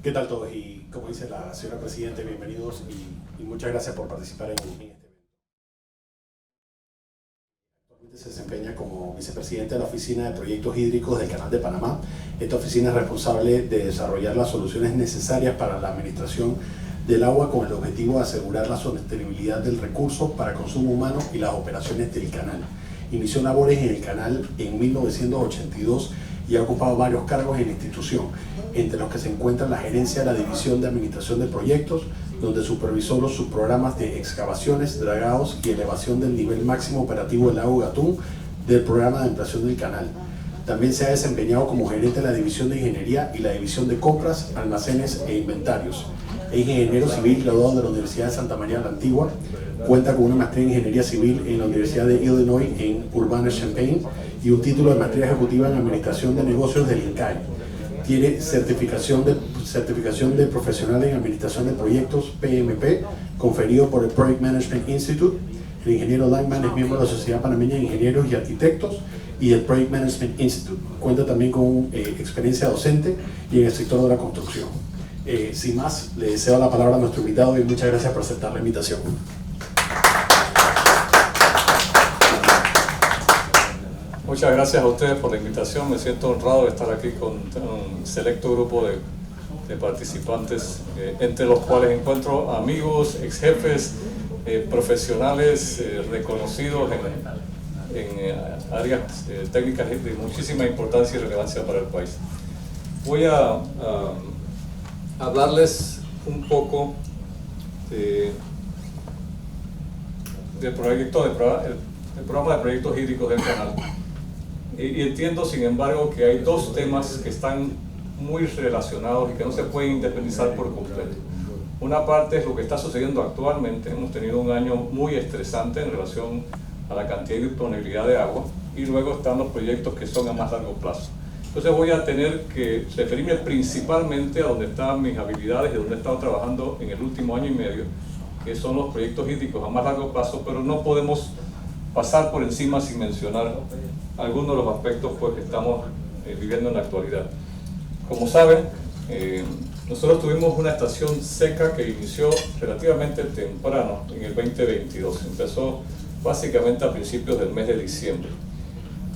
¿Qué tal todos? Y como dice la señora Presidenta, bienvenidos y muchas gracias por participar en este evento. Actualmente se desempeña como vicepresidente de la Oficina de Proyectos Hídricos del Canal de Panamá. Esta oficina es responsable de desarrollar las soluciones necesarias para la administración del agua con el objetivo de asegurar la sostenibilidad del recurso para consumo humano y las operaciones del canal. Inició labores en el canal en 1982 y ha ocupado varios cargos en la institución, entre los que se encuentra la gerencia de la División de Administración de Proyectos, donde supervisó los subprogramas de excavaciones, dragados y elevación del nivel máximo operativo del lago Gatún del programa de ampliación del canal. También se ha desempeñado como gerente de la División de Ingeniería y la División de Compras, Almacenes e Inventarios. Es ingeniero civil graduado de la Universidad de Santa María la Antigua. Cuenta con una maestría en Ingeniería Civil en la Universidad de Illinois en Urbana-Champaign y un título de maestría ejecutiva en Administración de Negocios del INCAE. Tiene certificación de profesional en Administración de Proyectos PMP, conferido por el Project Management Institute. El ingeniero Langman es miembro de la Sociedad Panameña de Ingenieros y Arquitectos y el Project Management Institute. Cuenta también con experiencia docente y en el sector de la construcción. Sin más, le cedo la palabra a nuestro invitado y muchas gracias por aceptar la invitación. Muchas gracias a ustedes por la invitación. Me siento honrado de estar aquí con un selecto grupo de participantes, entre los cuales encuentro amigos, ex jefes, profesionales reconocidos en áreas técnicas de muchísima importancia y relevancia para el país. Voy a hablarles un poco del programa de proyectos hídricos del canal. Y entiendo, sin embargo, que hay dos temas que están muy relacionados y que no se pueden independizar por completo. Una parte es lo que está sucediendo actualmente. Hemos tenido un año muy estresante en relación a la cantidad y disponibilidad de agua, y luego están los proyectos que son a más largo plazo. Entonces voy a tener que referirme principalmente a donde están mis habilidades y donde he estado trabajando en el último año y medio, que son los proyectos hídricos a más largo plazo, pero no podemos pasar por encima sin mencionar algunos de los aspectos pues, que estamos viviendo en la actualidad. Como saben, nosotros tuvimos una estación seca que inició relativamente temprano, en el 2022. Empezó básicamente a principios del mes de diciembre.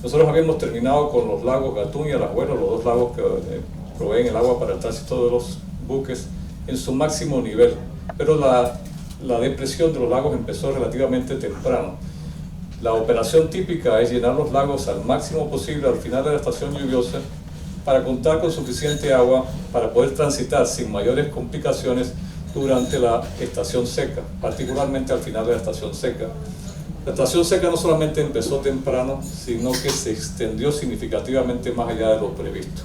Nosotros habíamos terminado con los lagos Gatún y Alajuela, los dos lagos que proveen el agua para el tránsito de los buques, en su máximo nivel. Pero la depresión de los lagos empezó relativamente temprano. La operación típica es llenar los lagos al máximo posible al final de la estación lluviosa para contar con suficiente agua para poder transitar sin mayores complicaciones durante la estación seca, particularmente al final de la estación seca. La estación seca no solamente empezó temprano, sino que se extendió significativamente más allá de lo previsto.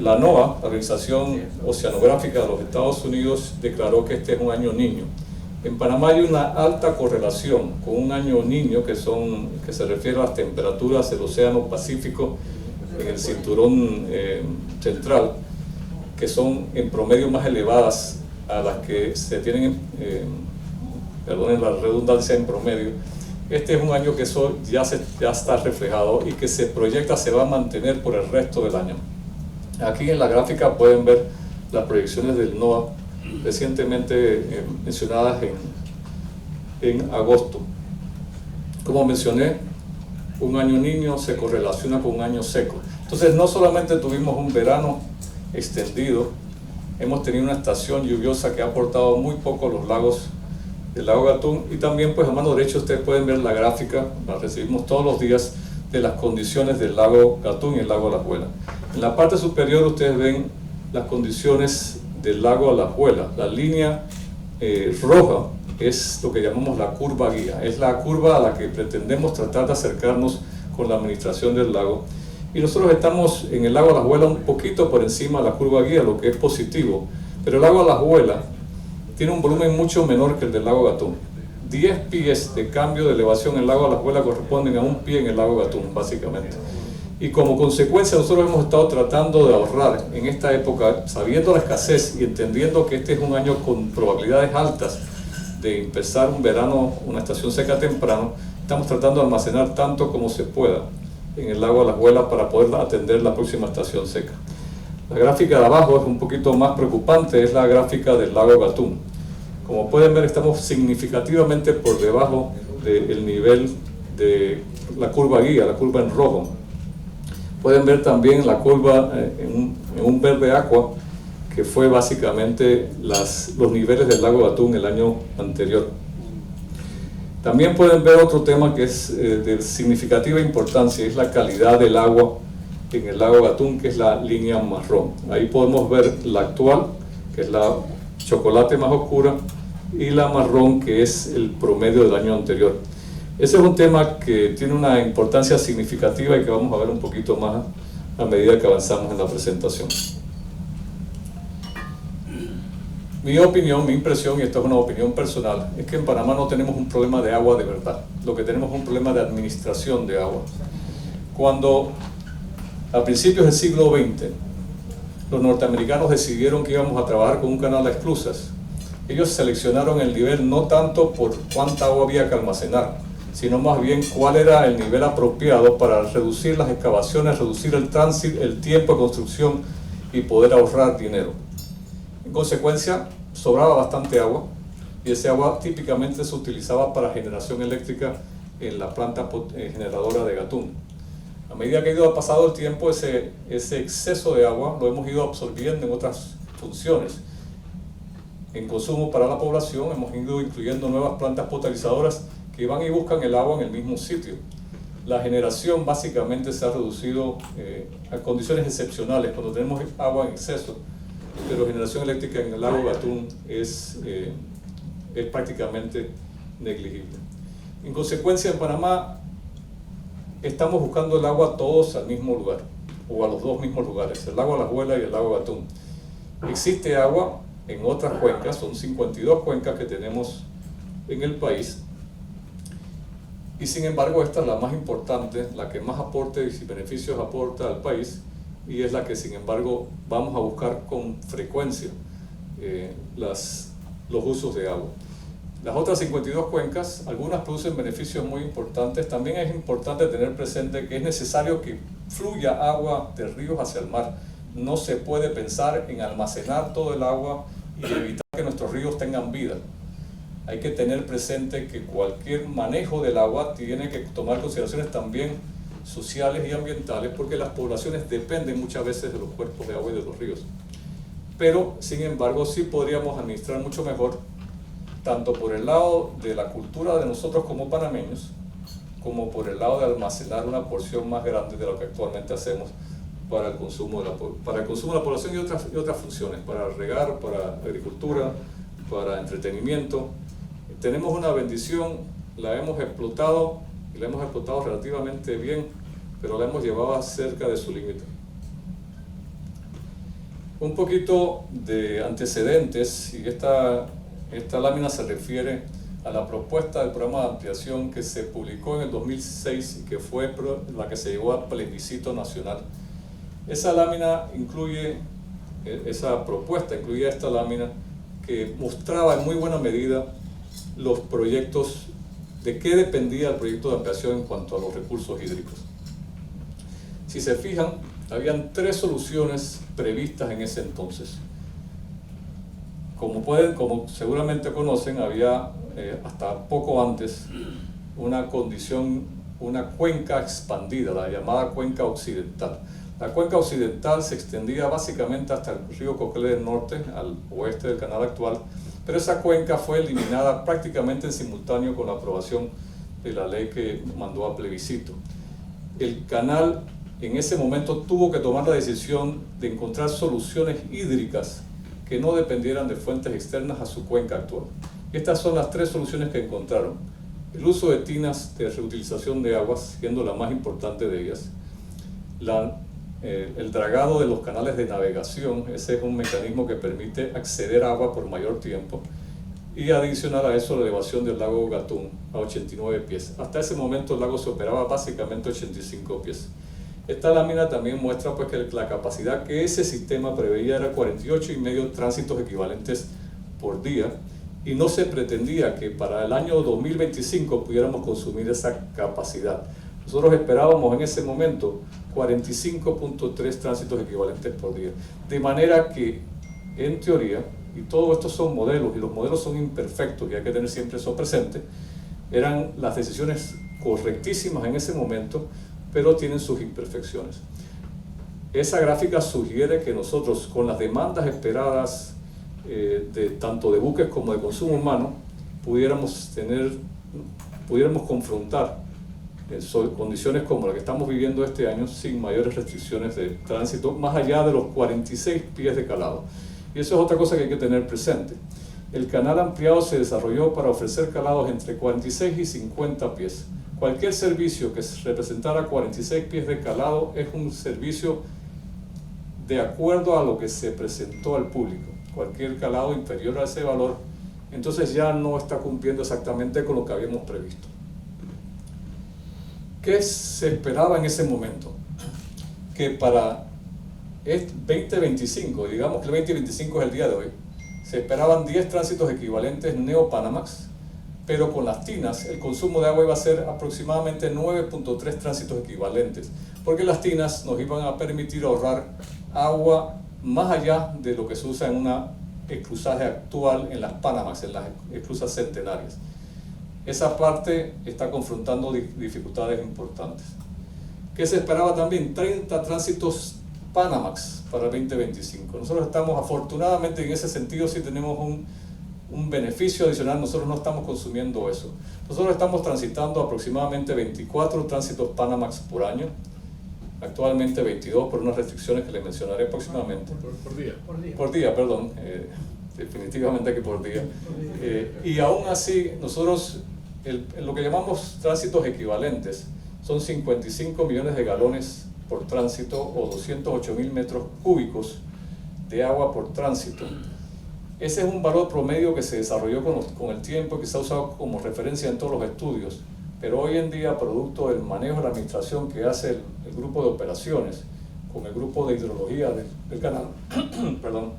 La NOAA, la Organización Oceanográfica de los Estados Unidos, declaró que este es un año niño. En Panamá hay una alta correlación con un año niño que se refiere a las temperaturas del Océano Pacífico en el cinturón central, que son en promedio más elevadas a las que se tienen, perdonen la redundancia, en promedio. Este es un año que eso ya está reflejado y que se proyecta se va a mantener por el resto del año. Aquí en la gráfica pueden ver las proyecciones del NOAA recientemente mencionadas en agosto. Como mencioné, un año niño se correlaciona con un año seco. Entonces no solamente tuvimos un verano extendido, hemos tenido una estación lluviosa que ha aportado muy poco a los lagos del lago Gatún, y también pues a mano derecha ustedes pueden ver la gráfica, la recibimos todos los días, de las condiciones del lago Gatún y el lago Alajuela. En la parte superior ustedes ven las condiciones del lago Alajuela. La línea roja es lo que llamamos la curva guía, es la curva a la que pretendemos tratar de acercarnos con la administración del lago, y nosotros estamos en el lago Alajuela un poquito por encima de la curva guía, lo que es positivo, pero el lago Alajuela tiene un volumen mucho menor que el del lago Gatún. 10 pies de cambio de elevación en el lago Alajuela corresponden a un pie en el lago Gatún, básicamente. Y como consecuencia nosotros hemos estado tratando de ahorrar en esta época, sabiendo la escasez y entendiendo que este es un año con probabilidades altas de empezar un verano, una estación seca temprano, estamos tratando de almacenar tanto como se pueda en el lago Alajuela para poder atender la próxima estación seca. La gráfica de abajo es un poquito más preocupante, es la gráfica del lago Gatún. Como pueden ver, estamos significativamente por debajo del nivel de la curva guía, la curva en rojo. Pueden ver también la curva en un verde aqua, que fue básicamente los niveles del lago Gatún el año anterior. También pueden ver otro tema que es de significativa importancia, es la calidad del agua en el lago Gatún, que es la línea marrón. Ahí podemos ver la actual, que es la chocolate más oscura, y la marrón, que es el promedio del año anterior. Ese es un tema que tiene una importancia significativa y que vamos a ver un poquito más a medida que avanzamos en la presentación. Mi opinión, mi impresión, y esto es una opinión personal, es que en Panamá no tenemos un problema de agua de verdad. Lo que tenemos es un problema de administración de agua. Cuando a principios del siglo XX los norteamericanos decidieron que íbamos a trabajar con un canal de esclusas, ellos seleccionaron el nivel no tanto por cuánta agua había que almacenar, sino más bien cuál era el nivel apropiado para reducir las excavaciones, reducir el tránsito, el tiempo de construcción y poder ahorrar dinero. En consecuencia, sobraba bastante agua y ese agua típicamente se utilizaba para generación eléctrica en la planta generadora de Gatún. A medida que ha ido pasado el tiempo, ese exceso de agua lo hemos ido absorbiendo en otras funciones. En consumo para la población hemos ido incluyendo nuevas plantas potabilizadoras que van y buscan el agua en el mismo sitio. La generación básicamente se ha reducido a condiciones excepcionales cuando tenemos agua en exceso, pero generación eléctrica en el lago Gatún es prácticamente negligible. En consecuencia, en Panamá estamos buscando el agua todos al mismo lugar, o a los dos mismos lugares, el lago Alajuela y el lago Gatún. Existe agua en otras cuencas, son 52 cuencas que tenemos en el país, y sin embargo esta es la más importante, la que más aportes y beneficios aporta al país, y es la que sin embargo vamos a buscar con frecuencia los usos de agua. Las otras 52 cuencas, algunas producen beneficios muy importantes. También es importante tener presente que es necesario que fluya agua de ríos hacia el mar. No se puede pensar en almacenar todo el agua y evitar que nuestros ríos tengan vida. Hay que tener presente que cualquier manejo del agua tiene que tomar consideraciones también sociales y ambientales, porque las poblaciones dependen muchas veces de los cuerpos de agua y de los ríos. Pero, sin embargo, sí podríamos administrar mucho mejor, tanto por el lado de la cultura de nosotros como panameños, como por el lado de almacenar una porción más grande de lo que actualmente hacemos para el consumo de la población y otras funciones, para regar, para agricultura, para entretenimiento. Tenemos una bendición, la hemos explotado y la hemos explotado relativamente bien, pero la hemos llevado cerca de su límite. Un poquito de antecedentes, y esta lámina se refiere a la propuesta del programa de ampliación que se publicó en el 2006 y que fue la que se llevó a plebiscito nacional. Esa lámina esa propuesta incluía esta lámina que mostraba en muy buena medida los proyectos, de qué dependía el proyecto de ampliación en cuanto a los recursos hídricos. Si se fijan, habían 3 soluciones previstas en ese entonces. Como seguramente conocen, había hasta poco antes una cuenca expandida, la llamada cuenca occidental. La cuenca occidental se extendía básicamente hasta el río Coclé del Norte, al oeste del canal actual, pero esa cuenca fue eliminada prácticamente en simultáneo con la aprobación de la ley que mandó a plebiscito. El canal en ese momento tuvo que tomar la decisión de encontrar soluciones hídricas que no dependieran de fuentes externas a su cuenca actual. Estas son las 3 soluciones que encontraron: el uso de tinas de reutilización de aguas, siendo la más importante de ellas, el dragado de los canales de navegación, ese es un mecanismo que permite acceder a agua por mayor tiempo, y adicional a eso la elevación del lago Gatún a 89 pies. Hasta ese momento el lago se operaba básicamente a 85 pies. Esta lámina también muestra pues, que la capacidad que ese sistema preveía era 48,5 tránsitos equivalentes por día, y no se pretendía que para el año 2025 pudiéramos consumir esa capacidad. Nosotros esperábamos en ese momento 45.3 tránsitos equivalentes por día. De manera que, en teoría, y todo esto son modelos, y los modelos son imperfectos, y hay que tener siempre eso presente, eran las decisiones correctísimas en ese momento, pero tienen sus imperfecciones. Esa gráfica sugiere que nosotros, con las demandas esperadas tanto de buques como de consumo humano, pudiéramos confrontar condiciones como la que estamos viviendo este año sin mayores restricciones de tránsito, más allá de los 46 pies de calado. Y eso es otra cosa que hay que tener presente. El canal ampliado se desarrolló para ofrecer calados entre 46 y 50 pies. Cualquier servicio que representara 46 pies de calado es un servicio de acuerdo a lo que se presentó al público. Cualquier calado inferior a ese valor, entonces ya no está cumpliendo exactamente con lo que habíamos previsto. ¿Qué se esperaba en ese momento? Que para 2025, digamos que el 2025 es el día de hoy, se esperaban 10 tránsitos equivalentes Neo-Panamax, pero con las tinas el consumo de agua iba a ser aproximadamente 9.3 tránsitos equivalentes, porque las tinas nos iban a permitir ahorrar agua más allá de lo que se usa en una esclusaje actual en las Panamax, en las esclusas centenarias. Esa parte está confrontando dificultades importantes. ¿Qué se esperaba también? 30 tránsitos Panamax para el 2025. Nosotros estamos, afortunadamente, en ese sentido sí tenemos un beneficio adicional. Nosotros no estamos consumiendo eso. Nosotros estamos transitando aproximadamente 24 tránsitos Panamax por año. Actualmente 22 por unas restricciones que les mencionaré próximamente. Por día. Por día, perdón. Definitivamente que por día. Y aún así, nosotros, lo que llamamos tránsitos equivalentes, son 55 millones de galones por tránsito o 208.000 metros cúbicos de agua por tránsito. Ese es un valor promedio que se desarrolló con el tiempo, que se ha usado como referencia en todos los estudios, pero hoy en día, producto del manejo de la administración que hace el grupo de operaciones con el grupo de hidrología del canal, perdón,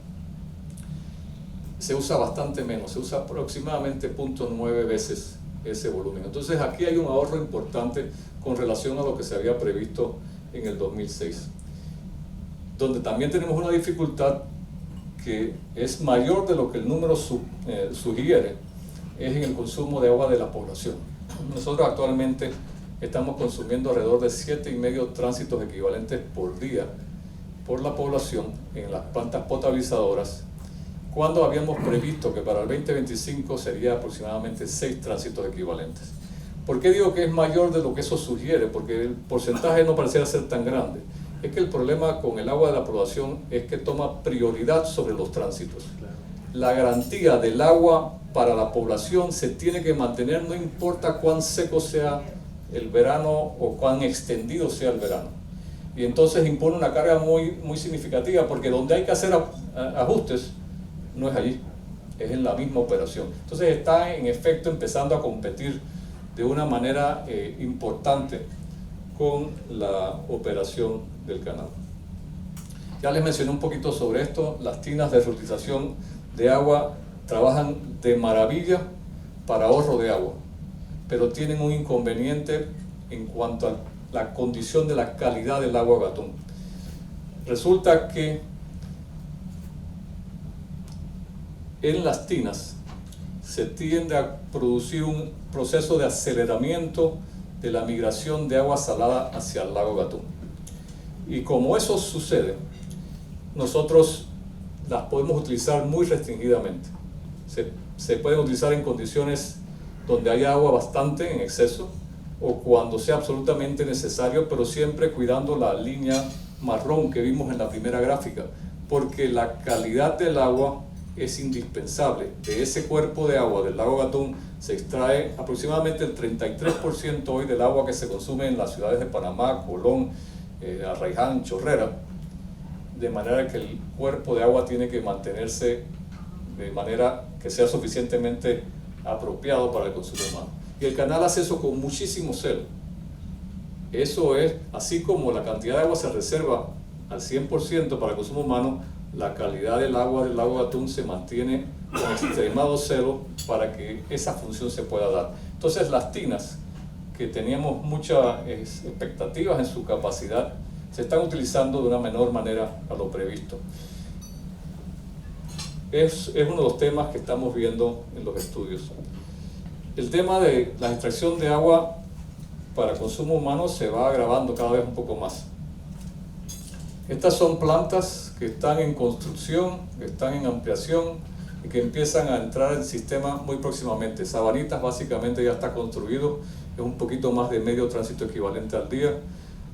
se usa bastante menos, se usa aproximadamente 0.9 veces ese volumen. Entonces aquí hay un ahorro importante con relación a lo que se había previsto en el 2006, donde también tenemos una dificultad que es mayor de lo que el número sugiere, es en el consumo de agua de la población. Nosotros actualmente estamos consumiendo alrededor de 7,5 tránsitos equivalentes por día por la población en las plantas potabilizadoras, cuando habíamos previsto que para el 2025 sería aproximadamente 6 tránsitos equivalentes. ¿Por qué digo que es mayor de lo que eso sugiere? Porque el porcentaje no pareciera ser tan grande. Es que el problema con el agua de la población es que toma prioridad sobre los tránsitos. La garantía del agua para la población se tiene que mantener, no importa cuán seco sea el verano o cuán extendido sea el verano. Y entonces impone una carga muy significativa, porque donde hay que hacer ajustes no es allí, es en la misma operación. Entonces está en efecto empezando a competir de una manera importante con la operación del canal. Ya les mencioné un poquito sobre esto. Las tinas de reutilización de agua trabajan de maravilla para ahorro de agua, pero tienen un inconveniente en cuanto a la condición de la calidad del agua Gatún. Resulta que en las tinas se tiende a producir un proceso de aceleramiento de la migración de agua salada hacia el lago Gatún. Y como eso sucede, nosotros las podemos utilizar muy restringidamente. Se pueden utilizar en condiciones donde haya agua bastante en exceso o cuando sea absolutamente necesario, pero siempre cuidando la línea marrón que vimos en la primera gráfica, porque la calidad del agua es indispensable. De ese cuerpo de agua del lago Gatún se extrae aproximadamente el 33% hoy del agua que se consume en las ciudades de Panamá, Colón, Arraiján, Chorrera, de manera que el cuerpo de agua tiene que mantenerse de manera que sea suficientemente apropiado para el consumo humano. Y el canal hace eso con muchísimo celo. Eso es, así como la cantidad de agua se reserva al 100% para el consumo humano, la calidad del agua del lago Gatún se mantiene con extremado celo para que esa función se pueda dar. Entonces las tinas, que teníamos muchas expectativas en su capacidad, se están utilizando de una menor manera a lo previsto. Es uno de los temas que estamos viendo en los estudios. El tema de la extracción de agua para consumo humano se va agravando cada vez un poco más. Estas son plantas que están en construcción, que están en ampliación y que empiezan a entrar en el sistema muy próximamente. Sabanitas básicamente ya está construido, es un poquito más de medio tránsito equivalente al día.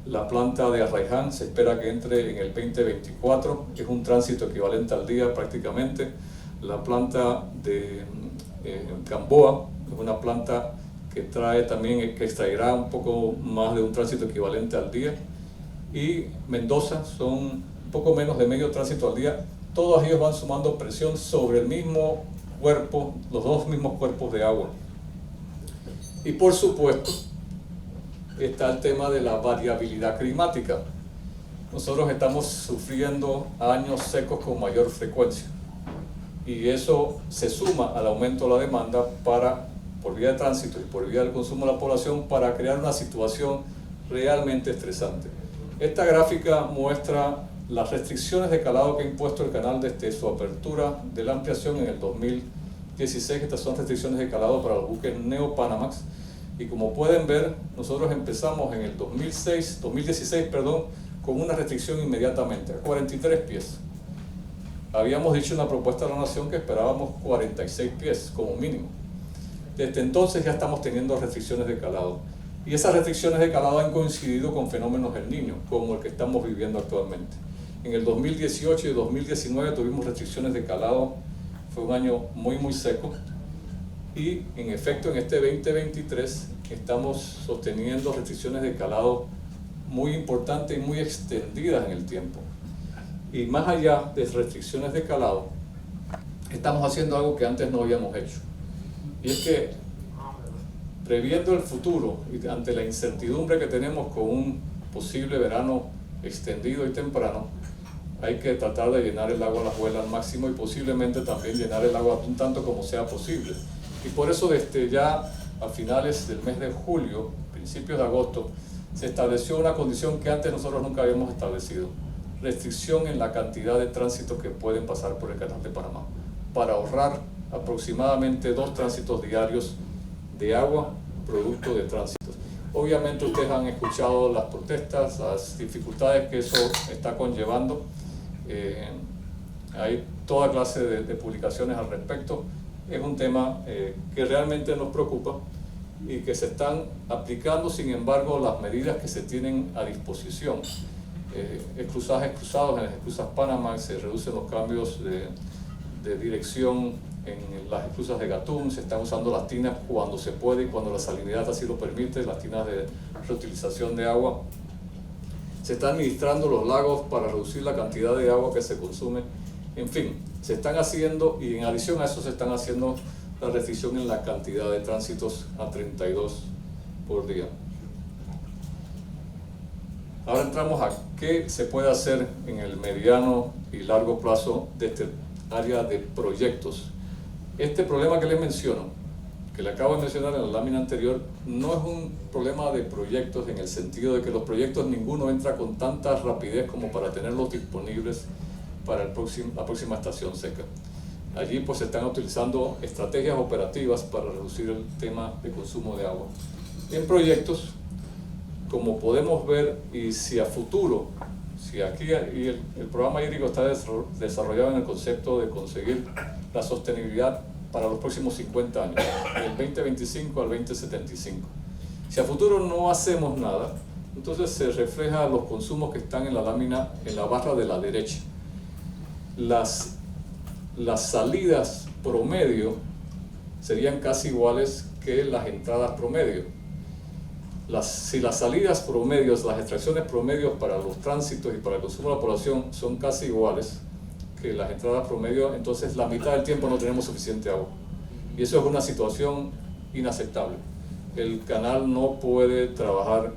La planta de Arraiján se espera que entre en el 2024, es un tránsito equivalente al día prácticamente. La planta de Gamboa es una planta que trae también, que extraerá un poco más de un tránsito equivalente al día. Y Mendoza son un poco menos de medio tránsito al día. Todos ellos van sumando presión sobre el mismo cuerpo, los dos mismos cuerpos de agua. Y por supuesto está el tema de la variabilidad climática. Nosotros estamos sufriendo años secos con mayor frecuencia y eso se suma al aumento de la demanda por vía de tránsito y por vía del consumo de la población para crear una situación realmente estresante. Esta gráfica muestra las restricciones de calado que ha impuesto el canal desde su apertura de la ampliación en el 2016. Estas son restricciones de calado para los buques Neo-Panamax. Y como pueden ver, nosotros empezamos en el 2016 con una restricción inmediatamente, a 43 pies. Habíamos dicho en la propuesta de la Nación que esperábamos 46 pies como mínimo. Desde entonces ya estamos teniendo restricciones de calado. Y esas restricciones de calado han coincidido con fenómenos del Niño, como el que estamos viviendo actualmente. En el 2018 y 2019 tuvimos restricciones de calado, fue un año muy seco. Y en efecto en este 2023 estamos sosteniendo restricciones de calado muy importantes y muy extendidas en el tiempo. Y más allá de restricciones de calado, estamos haciendo algo que antes no habíamos hecho. Y es que, previendo el futuro y ante la incertidumbre que tenemos con un posible verano extendido y temprano, hay que tratar de llenar el agua a la juela al máximo y posiblemente también llenar el agua un tanto como sea posible. Y por eso desde ya a finales del mes de julio, principios de agosto, se estableció una condición que antes nosotros nunca habíamos establecido: restricción en la cantidad de tránsitos que pueden pasar por el Canal de Panamá, para ahorrar aproximadamente 2 tránsitos diarios de agua producto de tránsitos. Obviamente ustedes han escuchado las protestas, las dificultades que eso está conllevando. Hay toda clase de publicaciones al respecto. Es un tema que realmente nos preocupa y que se están aplicando, sin embargo, las medidas que se tienen a disposición. Cruzajes cruzados en las esclusas Panamax, se reducen los cambios de dirección en las esclusas de Gatún, se están usando las tinas cuando se puede y cuando la salinidad así lo permite, las tinas de reutilización de agua. Se están administrando los lagos para reducir la cantidad de agua que se consume. En fin, se están haciendo, y en adición a eso se están haciendo la restricción en la cantidad de tránsitos a 32 por día. Ahora entramos a qué se puede hacer en el mediano y largo plazo de este área de proyectos. Este problema que les menciono, que le acabo de mencionar en la lámina anterior, no es un problema de proyectos en el sentido de que los proyectos ninguno entra con tanta rapidez como para tenerlos disponibles para la próxima estación seca. Allí pues se están utilizando estrategias operativas para reducir el tema de consumo de agua. En proyectos, como podemos ver, y si a futuro, si aquí el programa hídrico está desarrollado en el concepto de conseguir la sostenibilidad para los próximos 50 años, del 2025 al 2075. Si a futuro no hacemos nada, entonces se refleja los consumos que están en la lámina, en la barra de la derecha. Las salidas promedio serían casi iguales que las entradas promedio. Si las salidas promedios, las extracciones promedios para los tránsitos y para el consumo de la población son casi iguales que las entradas promedio, entonces la mitad del tiempo no tenemos suficiente agua. Y eso es una situación inaceptable. El canal no puede trabajar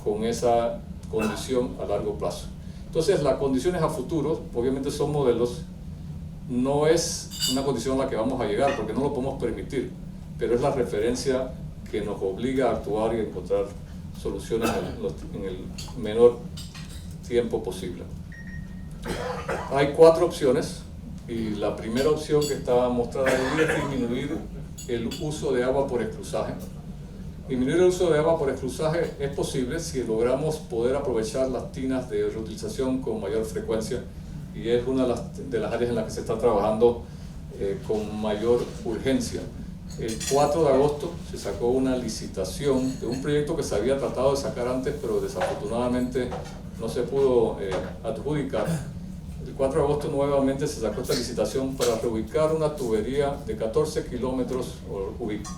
con esa condición a largo plazo. Entonces las condiciones a futuro, obviamente son modelos, no es una condición a la que vamos a llegar porque no lo podemos permitir, pero es la referencia que nos obliga a actuar y a encontrar soluciones en el menor tiempo posible. Hay 4 opciones y la primera opción que está mostrada ahí es disminuir el uso de agua por esclusaje. Disminuir el uso de agua por esclusaje es posible si logramos poder aprovechar las tinas de reutilización con mayor frecuencia, y es una de las áreas en las que se está trabajando con mayor urgencia. El 4 de agosto se sacó una licitación de un proyecto que se había tratado de sacar antes, pero desafortunadamente no se pudo adjudicar. El 4 de agosto nuevamente se sacó esta licitación para reubicar una tubería de 14 kilómetros, o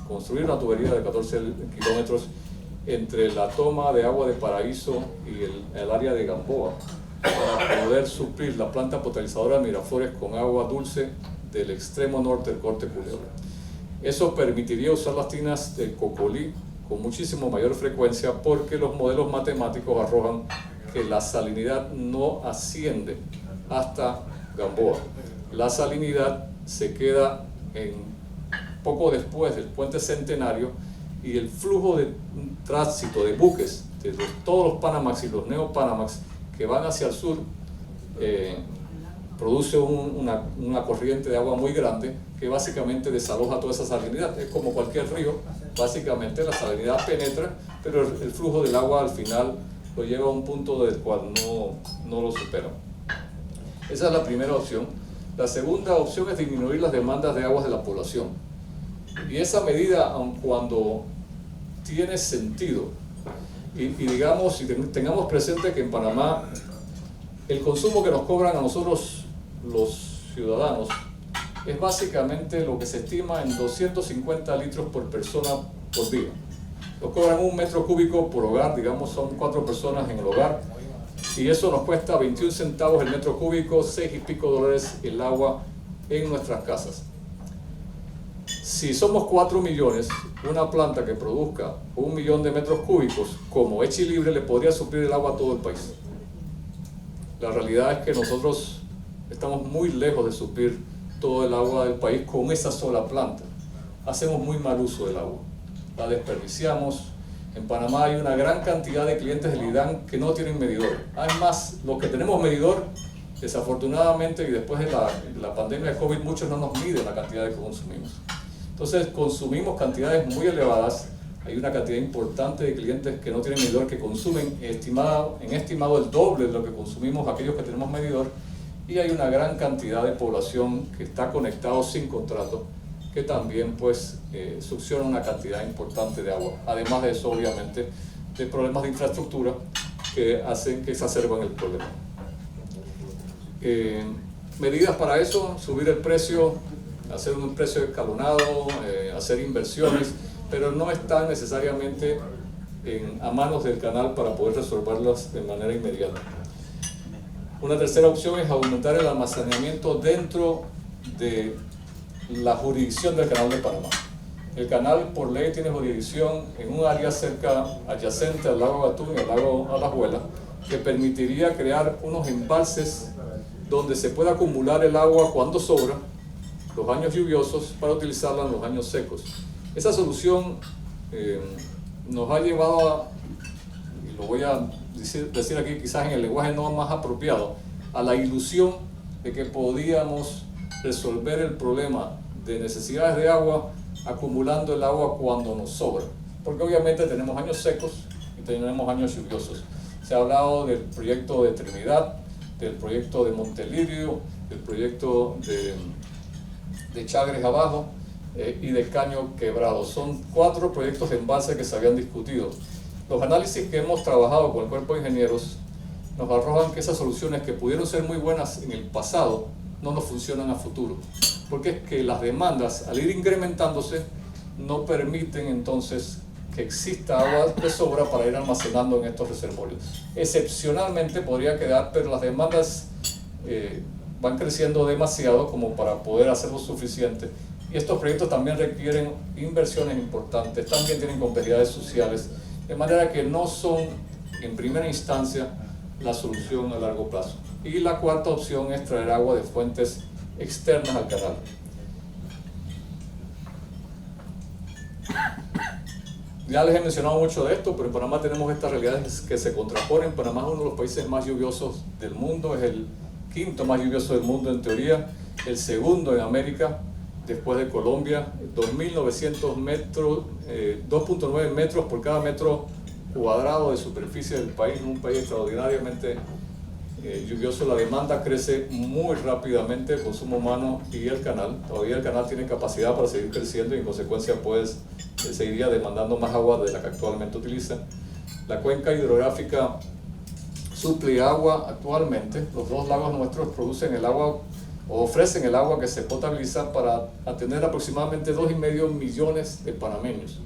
construir una tubería de 14 kilómetros entre la toma de agua de Paraíso y el área de Gamboa, para poder suplir la planta potabilizadora de Miraflores con agua dulce del extremo norte del corte Culebra. Eso permitiría usar las tinas del Cocolí con muchísimo mayor frecuencia, porque los modelos matemáticos arrojan que la salinidad no asciende hasta Gamboa. La salinidad se queda poco después del puente Centenario, y el flujo de tránsito de buques, de todos los Panamax y los Neo-Panamax que van hacia el sur, produce una corriente de agua muy grande que básicamente desaloja toda esa salinidad. Es como cualquier río, básicamente la salinidad penetra, pero el flujo del agua al final lo lleva a un punto del cual no lo supera. Esa es la primera opción. La segunda opción es disminuir las demandas de aguas de la población. Y esa medida, aun cuando tiene sentido, y digamos, si tengamos presente que en Panamá el consumo que nos cobran a nosotros los ciudadanos es básicamente lo que se estima en 250 litros por persona por día. Nos cobran 1 metro cúbico por hogar, digamos son 4 personas en el hogar, y eso nos cuesta 21 centavos el metro cúbico, 6 y pico dólares el agua en nuestras casas. Si somos 4 millones, una planta que produzca 1 millón de metros cúbicos, como Echi Libre, le podría suplir el agua a todo el país. La realidad es que nosotros estamos muy lejos de suplir todo el agua del país con esa sola planta. Hacemos muy mal uso del agua, la desperdiciamos. En Panamá hay una gran cantidad de clientes del IDAN que no tienen medidor. Además, los que tenemos medidor, desafortunadamente, y después de la pandemia de COVID, muchos no nos miden la cantidad que consumimos. Entonces, consumimos cantidades muy elevadas. Hay una cantidad importante de clientes que no tienen medidor, que consumen en estimado el doble de lo que consumimos aquellos que tenemos medidor, y hay una gran cantidad de población que está conectado sin contrato, que también pues succiona una cantidad importante de agua. Además de eso, obviamente, de problemas de infraestructura que hacen que exacerben el problema. Medidas para eso: subir el precio, hacer un precio escalonado, hacer inversiones, pero no están necesariamente a manos del canal para poder resolverlas de manera inmediata. Una tercera opción es aumentar el almacenamiento dentro de la jurisdicción del Canal de Panamá. El canal por ley tiene jurisdicción en un área adyacente al lago Gatún y al lago Alajuela, que permitiría crear unos embalses donde se pueda acumular el agua cuando sobra, los años lluviosos, para utilizarla en los años secos. Esa solución nos ha llevado y lo voy a decir aquí quizás en el lenguaje no más apropiado, a la ilusión de que podíamos resolver el problema de necesidades de agua acumulando el agua cuando nos sobra, porque obviamente tenemos años secos y tenemos años lluviosos. Se ha hablado del proyecto de Trinidad, del proyecto de Montelirio, del proyecto de Chagres Abajo y de Caño Quebrado. Son 4 proyectos de embalse que se habían discutido. Los análisis que hemos trabajado con el cuerpo de ingenieros nos arrojan que esas soluciones, que pudieron ser muy buenas en el pasado, no nos funcionan a futuro, porque es que las demandas, al ir incrementándose, no permiten entonces que exista agua de sobra para ir almacenando en estos reservorios. Excepcionalmente podría quedar, pero las demandas van creciendo demasiado como para poder hacerlo suficiente, y estos proyectos también requieren inversiones importantes, también tienen complejidades sociales, de manera que no son en primera instancia la solución a largo plazo. Y la cuarta opción es traer agua de fuentes externas al canal. Ya les he mencionado mucho de esto, pero en Panamá tenemos estas realidades que se contraponen. Panamá es uno de los países más lluviosos del mundo, es el quinto más lluvioso del mundo en teoría, el segundo en América, después de Colombia, 2.900 metros, 2.9 metros por cada metro cuadrado de superficie del país, un país extraordinariamente lluvioso. La demanda crece muy rápidamente, el consumo humano y el canal. Todavía el canal tiene capacidad para seguir creciendo y en consecuencia pues seguiría demandando más agua de la que actualmente utiliza. La cuenca hidrográfica suple agua actualmente. Los dos lagos nuestros producen el agua o ofrecen el agua que se potabiliza para atender aproximadamente 2,5 millones de panameños.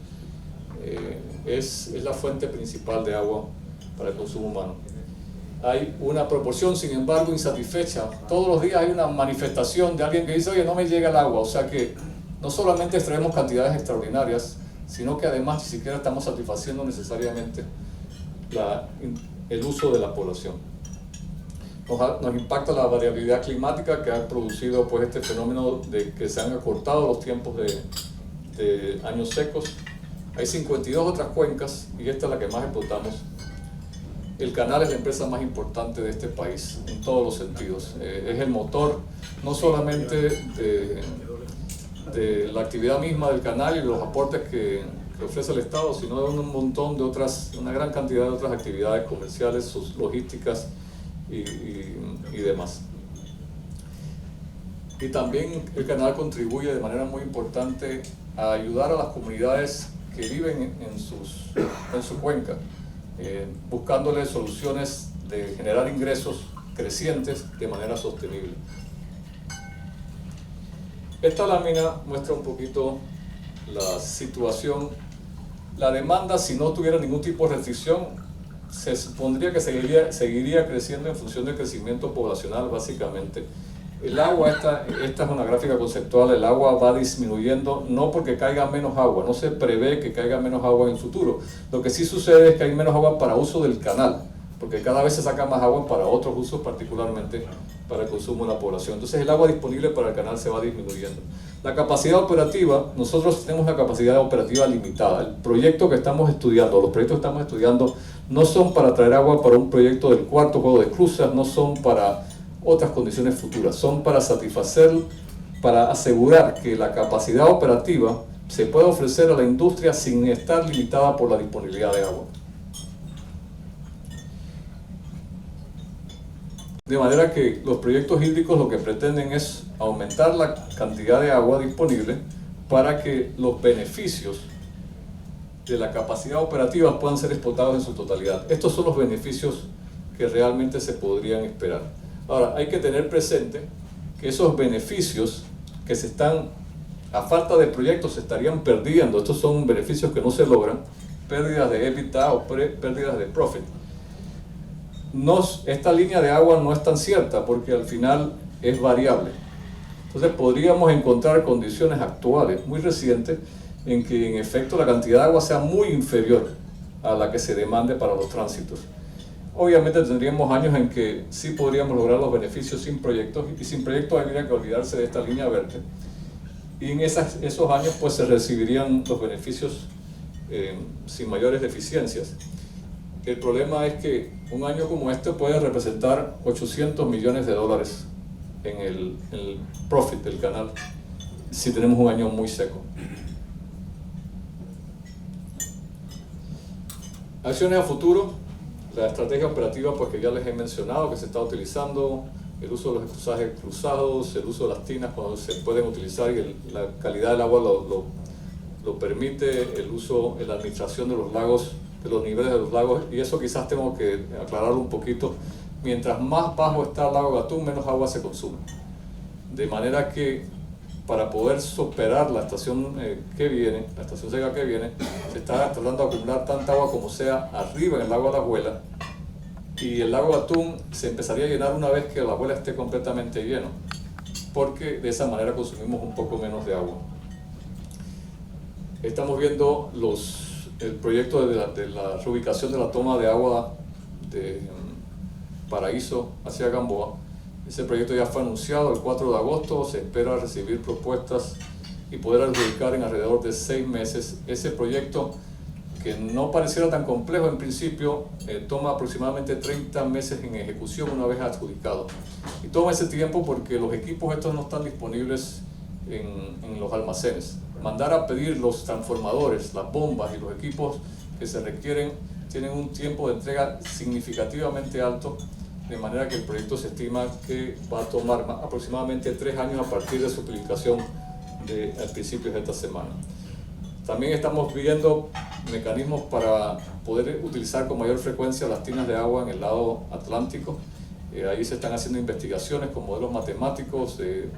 Es la fuente principal de agua para el consumo humano. Hay una proporción, sin embargo, insatisfecha. Todos los días hay una manifestación de alguien que dice, oye, no me llega el agua. O sea que no solamente extraemos cantidades extraordinarias, sino que además ni siquiera estamos satisfaciendo necesariamente el uso de la población. Nos impacta la variabilidad climática que ha producido pues, este fenómeno de que se han acortado los tiempos de años secos. Hay 52 otras cuencas y esta es la que más explotamos. El canal es la empresa más importante de este país en todos los sentidos. Es el motor no solamente de la actividad misma del canal y los aportes que ofrece el Estado, sino de un montón de otras, una gran cantidad de otras actividades comerciales, logísticas y demás. Y también el canal contribuye de manera muy importante a ayudar a las comunidades que viven en su cuenca, buscándoles soluciones de generar ingresos crecientes de manera sostenible. Esta lámina muestra un poquito la situación. La demanda, si no tuviera ningún tipo de restricción, se supondría que seguiría creciendo en función del crecimiento poblacional, básicamente. El agua, esta es una gráfica conceptual, el agua va disminuyendo, no porque caiga menos agua, no se prevé que caiga menos agua en el futuro. Lo que sí sucede es que hay menos agua para uso del canal, porque cada vez se saca más agua para otros usos, particularmente para el consumo de la población. Entonces el agua disponible para el canal se va disminuyendo. La capacidad operativa, nosotros tenemos una capacidad operativa limitada. El proyecto que estamos estudiando, los proyectos que estamos estudiando, no son para traer agua para un proyecto del cuarto juego de cruzas, no son para otras condiciones futuras, son para satisfacer, para asegurar que la capacidad operativa se pueda ofrecer a la industria sin estar limitada por la disponibilidad de agua. De manera que los proyectos hídricos lo que pretenden es aumentar la cantidad de agua disponible para que los beneficios de la capacidad operativa puedan ser explotados en su totalidad. Estos son los beneficios que realmente se podrían esperar. Ahora, hay que tener presente que esos beneficios que se están, a falta de proyectos, se estarían perdiendo. Estos son beneficios que no se logran, pérdidas de EBITDA o pérdidas de profit. Esta línea de agua no es tan cierta porque al final es variable. Entonces podríamos encontrar condiciones actuales, muy recientes, en que en efecto la cantidad de agua sea muy inferior a la que se demande para los tránsitos. Obviamente tendríamos años en que sí podríamos lograr los beneficios sin proyectos, y sin proyectos habría que olvidarse de esta línea verde. Y en esos años pues se recibirían los beneficios sin mayores deficiencias. El problema es que un año como este puede representar 800 millones de dólares en el profit del canal si tenemos un año muy seco. Acciones a futuro. La estrategia operativa pues, que ya les he mencionado, que se está utilizando, el uso de los cruzajes cruzados, el uso de las tinas cuando se pueden utilizar y la calidad del agua lo permite, el uso, la administración de los lagos, de los niveles de los lagos, y eso quizás tengo que aclararlo un poquito. Mientras más bajo está el lago Gatún, menos agua se consume. De manera que para poder superar la estación que viene, la estación seca que viene, se está tratando de acumular tanta agua como sea arriba en el lago Alajuela, y el lago Gatún se empezaría a llenar una vez que la Alajuela esté completamente lleno, porque de esa manera consumimos un poco menos de agua. Estamos viendo el proyecto de la reubicación de la toma de agua de Paraíso hacia Gamboa. Ese proyecto ya fue anunciado el 4 de agosto, se espera recibir propuestas y poder adjudicar en alrededor de 6 meses. Ese proyecto que no pareciera tan complejo en principio, toma aproximadamente 30 meses en ejecución una vez adjudicado. Y toma ese tiempo porque los equipos estos no están disponibles en los almacenes. Mandar a pedir los transformadores, las bombas y los equipos que se requieren tienen un tiempo de entrega significativamente alto, de manera que el proyecto se estima que va a tomar aproximadamente 3 años a partir de su publicación a principios de esta semana. También estamos viendo mecanismos para poder utilizar con mayor frecuencia las tinas de agua en el lado atlántico. Ahí se están haciendo investigaciones con modelos matemáticos de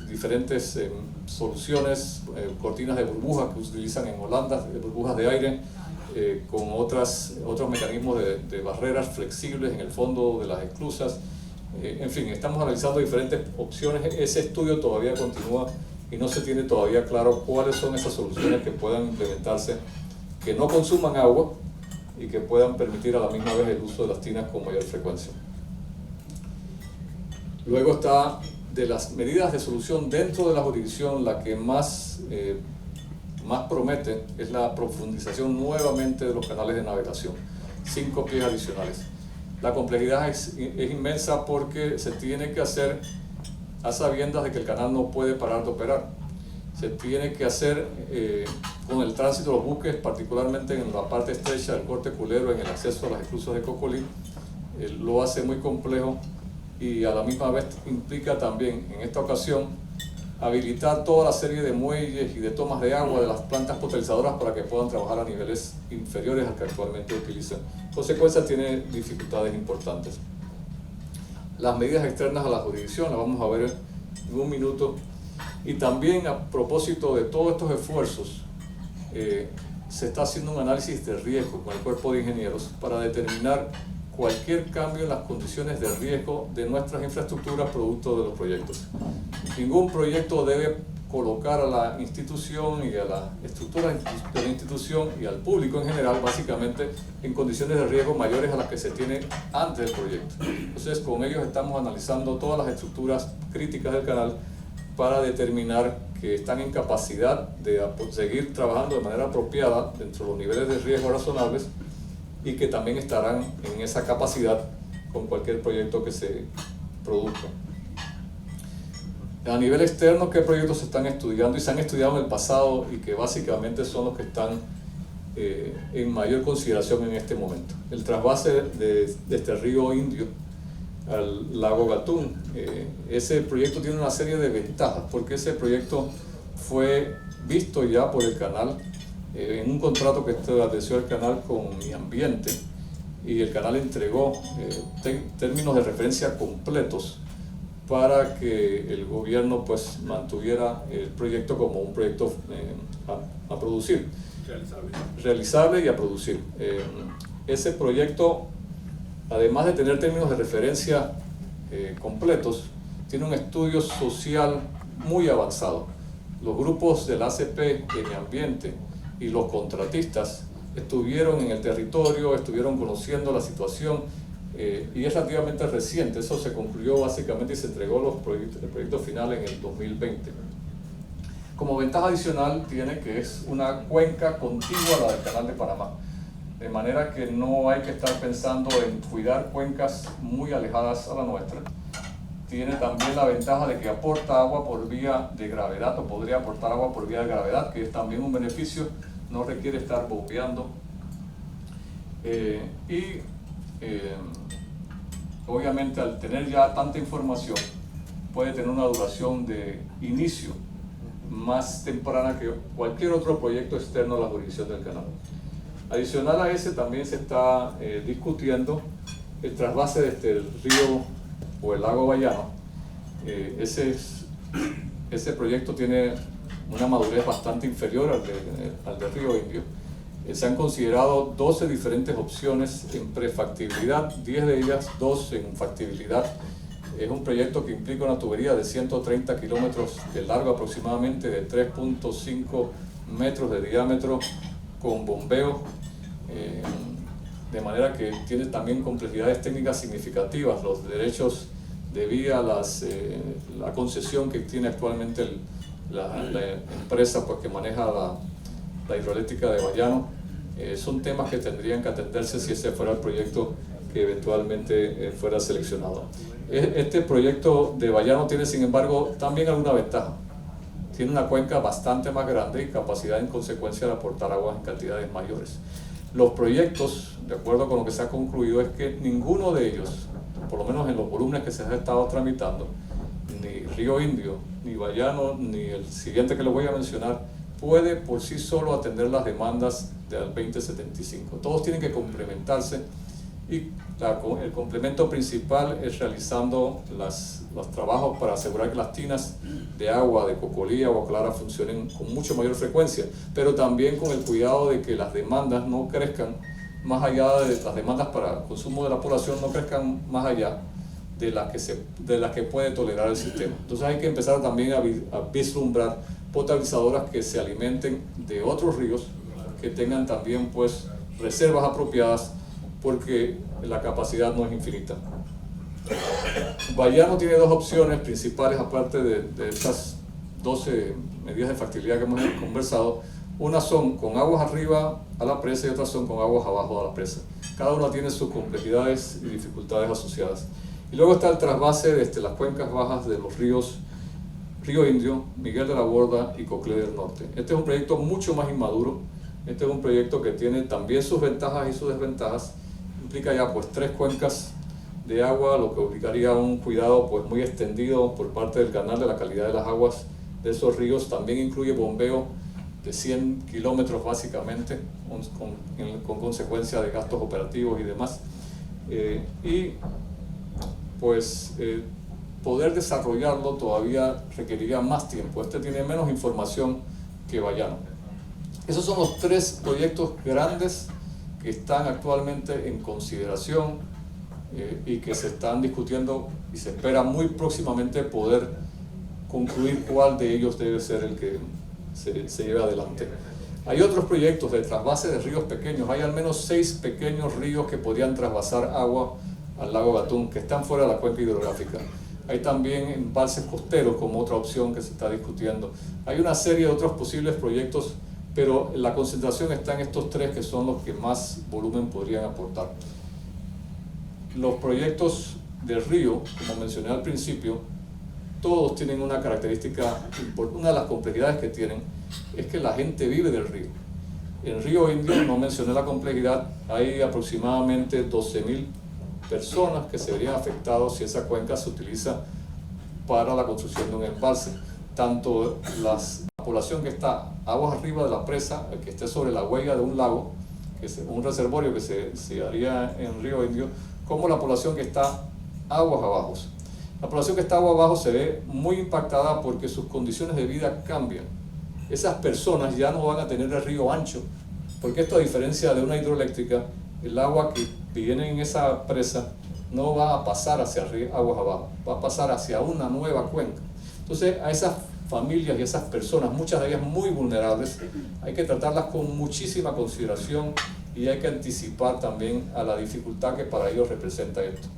diferentes soluciones, cortinas de burbujas que se utilizan en Holanda, burbujas de aire, con otros mecanismos de barreras flexibles en el fondo de las esclusas. En fin, estamos analizando diferentes opciones. Ese estudio todavía continúa y no se tiene todavía claro cuáles son esas soluciones que puedan implementarse, que no consuman agua y que puedan permitir a la misma vez el uso de las tinas con mayor frecuencia. Luego está, de las medidas de solución dentro de la jurisdicción, la que más promete es la profundización nuevamente de los canales de navegación, 5 pies adicionales. La complejidad es inmensa porque se tiene que hacer a sabiendas de que el canal no puede parar de operar. Se tiene que hacer con el tránsito de los buques, particularmente en la parte estrecha del corte culero, en el acceso a las esclusas de Cocolí, lo hace muy complejo y a la misma vez implica también, en esta ocasión, habilitar toda la serie de muelles y de tomas de agua de las plantas potabilizadoras para que puedan trabajar a niveles inferiores al que actualmente utilizan. En consecuencia, tiene dificultades importantes. Las medidas externas a la jurisdicción las vamos a ver en un minuto. Y también, a propósito de todos estos esfuerzos, se está haciendo un análisis de riesgo con el cuerpo de ingenieros para determinar cualquier cambio en las condiciones de riesgo de nuestras infraestructuras producto de los proyectos. Ningún proyecto debe colocar a la institución y a la estructura de la institución y al público en general, básicamente, en condiciones de riesgo mayores a las que se tienen antes del proyecto. Entonces, con ellos estamos analizando todas las estructuras críticas del canal para determinar que están en capacidad de seguir trabajando de manera apropiada dentro de los niveles de riesgo razonables y que también estarán en esa capacidad con cualquier proyecto que se produzca. A nivel externo, ¿qué proyectos se están estudiando y se han estudiado en el pasado y que básicamente son los que están en mayor consideración en este momento? El trasvase de este río Indio al lago Gatún. Ese proyecto tiene una serie de ventajas porque ese proyecto fue visto ya por el canal en un contrato que estableció el canal con Mi Ambiente, y el canal entregó términos de referencia completos para que el gobierno pues mantuviera el proyecto como un proyecto a producir, realizable y a producir. Ese proyecto, además de tener términos de referencia completos, tiene un estudio social muy avanzado. Los grupos del ACP, de Mi Ambiente y los contratistas estuvieron en el territorio, estuvieron conociendo la situación, y es relativamente reciente. Eso se concluyó básicamente y se entregó el proyecto final en el 2020. Como ventaja adicional tiene que es una cuenca contigua a la del Canal de Panamá, de manera que no hay que estar pensando en cuidar cuencas muy alejadas a la nuestra. Tiene también la ventaja de que aporta agua por vía de gravedad, o podría aportar agua por vía de gravedad, que es también un beneficio, no requiere estar bombeando. Obviamente, al tener ya tanta información, puede tener una duración de inicio más temprana que cualquier otro proyecto externo a la jurisdicción del canal. Adicional a ese, también se está discutiendo el trasvase desde el río o el lago Bayano. Ese proyecto tiene una madurez bastante inferior al del río Indio. Se han considerado 12 diferentes opciones en prefactibilidad, 10 de ellas, 2 en factibilidad. Es un proyecto que implica una tubería de 130 kilómetros de largo aproximadamente, de 3.5 metros de diámetro, con bombeo, de manera que tiene también complejidades técnicas significativas. Los derechos de vía, la concesión que tiene actualmente la empresa pues, que maneja la hidroeléctrica de Bayano, son temas que tendrían que atenderse si ese fuera el proyecto que eventualmente fuera seleccionado. Este proyecto de Bayano tiene, sin embargo, también alguna ventaja. Tiene una cuenca bastante más grande y capacidad en consecuencia de aportar agua en cantidades mayores. Los proyectos, de acuerdo con lo que se ha concluido, es que ninguno de ellos, por lo menos en los volúmenes que se han estado tramitando, ni Río Indio, ni Bayano, ni el siguiente que les voy a mencionar, puede por sí solo atender las demandas del 2075. Todos tienen que complementarse y el complemento principal es realizando los trabajos para asegurar que las tinas de agua, de Cocolí, Agua Clara funcionen con mucho mayor frecuencia, pero también con el cuidado de que las demandas no crezcan más allá de las demandas para consumo de la población, no crezcan más allá de las que puede tolerar el sistema. Entonces hay que empezar también a vislumbrar potabilizadoras que se alimenten de otros ríos, que tengan también pues reservas apropiadas, porque la capacidad no es infinita. Bayano tiene dos opciones principales, aparte de estas 12 medidas de factibilidad que hemos conversado. Unas son con aguas arriba a la presa y otras son con aguas abajo a la presa. Cada una tiene sus complejidades y dificultades asociadas. Y luego está el trasvase desde las cuencas bajas de los ríos Río Indio, Miguel de la Borda y Coclé del Norte. Este es un proyecto mucho más inmaduro. Este es un proyecto que tiene también sus ventajas y sus desventajas. Implica ya pues 3 cuencas de agua, lo que obligaría a un cuidado pues muy extendido por parte del canal de la calidad de las aguas de esos ríos. También incluye bombeo de 100 kilómetros básicamente, con consecuencia de gastos operativos y demás. Poder desarrollarlo todavía requeriría más tiempo. Este tiene menos información que Bayano. Esos son los 3 proyectos grandes que están actualmente en consideración y que se están discutiendo, y se espera muy próximamente poder concluir cuál de ellos debe ser el que se lleve adelante. Hay otros proyectos de trasvase de ríos pequeños. Hay al menos 6 pequeños ríos que podrían trasvasar agua al lago Gatún, que están fuera de la cuenca hidrográfica. Hay también embalses costeros como otra opción que se está discutiendo. Hay una serie de otros posibles proyectos, pero la concentración está en estos 3 que son los que más volumen podrían aportar. Los proyectos del río, como mencioné al principio, todos tienen una característica, una de las complejidades que tienen es que la gente vive del río. En Río Indio, no mencioné la complejidad, hay aproximadamente 12.000 personas que se verían afectadas si esa cuenca se utiliza para la construcción de un embalse. Tanto la población que está aguas arriba de la presa, que esté sobre la huella de un lago, que es un reservorio que se haría en Río Indio, como la población que está aguas abajo. La población que está aguas abajo se ve muy impactada porque sus condiciones de vida cambian. Esas personas ya no van a tener el río ancho, porque esto, a diferencia de una hidroeléctrica, el agua que viene en esa presa no va a pasar hacia aguas abajo, va a pasar hacia una nueva cuenca. Entonces, a esas familias y esas personas, muchas de ellas muy vulnerables, hay que tratarlas con muchísima consideración y hay que anticipar también a la dificultad que para ellos representa esto.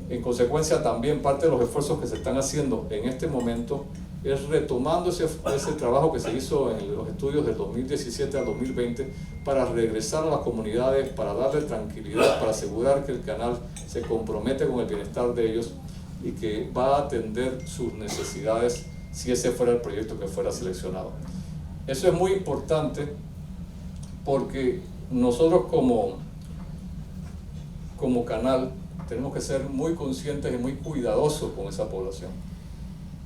En consecuencia, también parte de los esfuerzos que se están haciendo en este momento es retomando ese trabajo que se hizo en los estudios del 2017 al 2020 para regresar a las comunidades, para darle tranquilidad, para asegurar que el canal se compromete con el bienestar de ellos y que va a atender sus necesidades si ese fuera el proyecto que fuera seleccionado. Eso es muy importante porque nosotros como canal tenemos que ser muy conscientes y muy cuidadosos con esa población.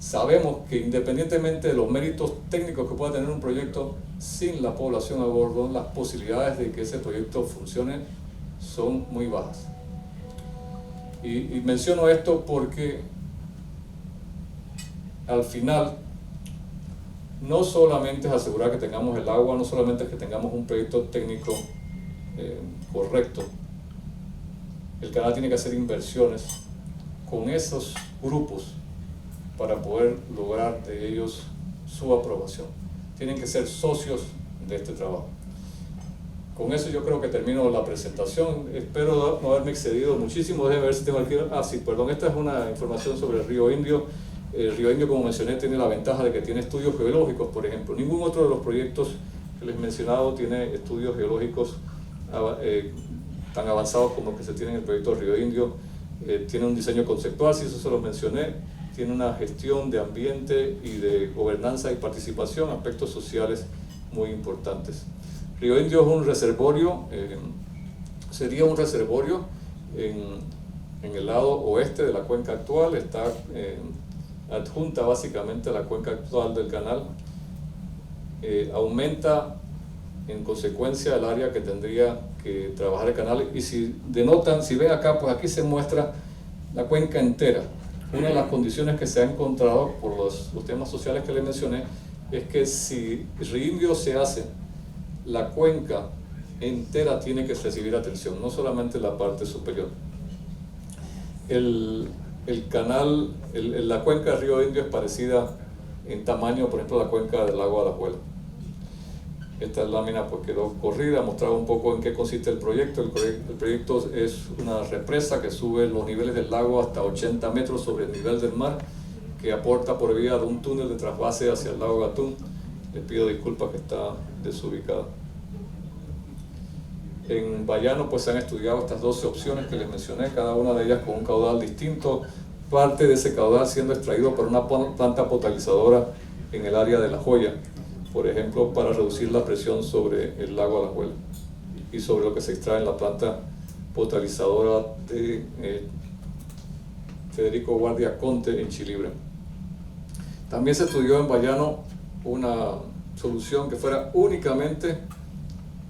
Sabemos que independientemente de los méritos técnicos que pueda tener un proyecto, sin la población a bordo, las posibilidades de que ese proyecto funcione son muy bajas. Y menciono esto porque al final no solamente es asegurar que tengamos el agua, no solamente es que tengamos un proyecto técnico correcto. El canal tiene que hacer inversiones con esos grupos para poder lograr de ellos su aprobación. Tienen que ser socios de este trabajo. Con eso yo creo que termino la presentación. Espero no haberme excedido muchísimo. Déjenme ver si tengo aquí. Sí, perdón. Esta es una información sobre el Río Indio. El Río Indio, como mencioné, tiene la ventaja de que tiene estudios geológicos, por ejemplo. Ningún otro de los proyectos que les he mencionado tiene estudios geológicos tan avanzados como los que se tienen en el proyecto Río Indio, tiene un diseño conceptual, si eso se los mencioné, tiene una gestión de ambiente y de gobernanza y participación, aspectos sociales muy importantes. Río Indio es un reservorio, sería un reservorio en el lado oeste de la cuenca actual, está adjunta básicamente a la cuenca actual del canal, aumenta en consecuencia el área que tendría que trabajar el canal, y si denotan, si ven acá, pues aquí se muestra la cuenca entera. Una de las condiciones que se ha encontrado por los temas sociales que les mencioné es que si Río Indio se hace, la cuenca entera tiene que recibir atención, no solamente la parte superior. El canal, la cuenca del Río Indio es parecida en tamaño, por ejemplo, a la cuenca del lago Alajuela. Esta lámina pues quedó corrida, mostraba un poco en qué consiste el proyecto. El proyecto es una represa que sube los niveles del lago hasta 80 metros sobre el nivel del mar, que aporta por vía de un túnel de trasvase hacia el lago Gatún. Les pido disculpas que está desubicada. En Bayano pues se han estudiado estas 12 opciones que les mencioné, cada una de ellas con un caudal distinto, parte de ese caudal siendo extraído por una planta potabilizadora en el área de La Joya, por ejemplo, para reducir la presión sobre el lago Alajuela y sobre lo que se extrae en la planta potabilizadora de Federico Guardia Conte en Chilibre. También se estudió en Bayano una solución que fuera únicamente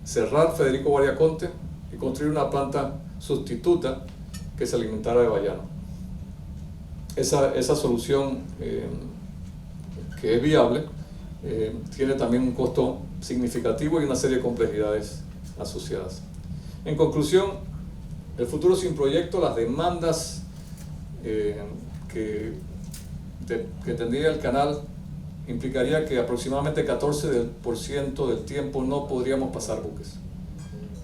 cerrar Federico Guardia Conte y construir una planta sustituta que se alimentara de Bayano. Esa solución que es viable, tiene también un costo significativo y una serie de complejidades asociadas. En conclusión, el futuro sin proyecto, las demandas que tendría el canal implicaría que aproximadamente 14% del tiempo no podríamos pasar buques.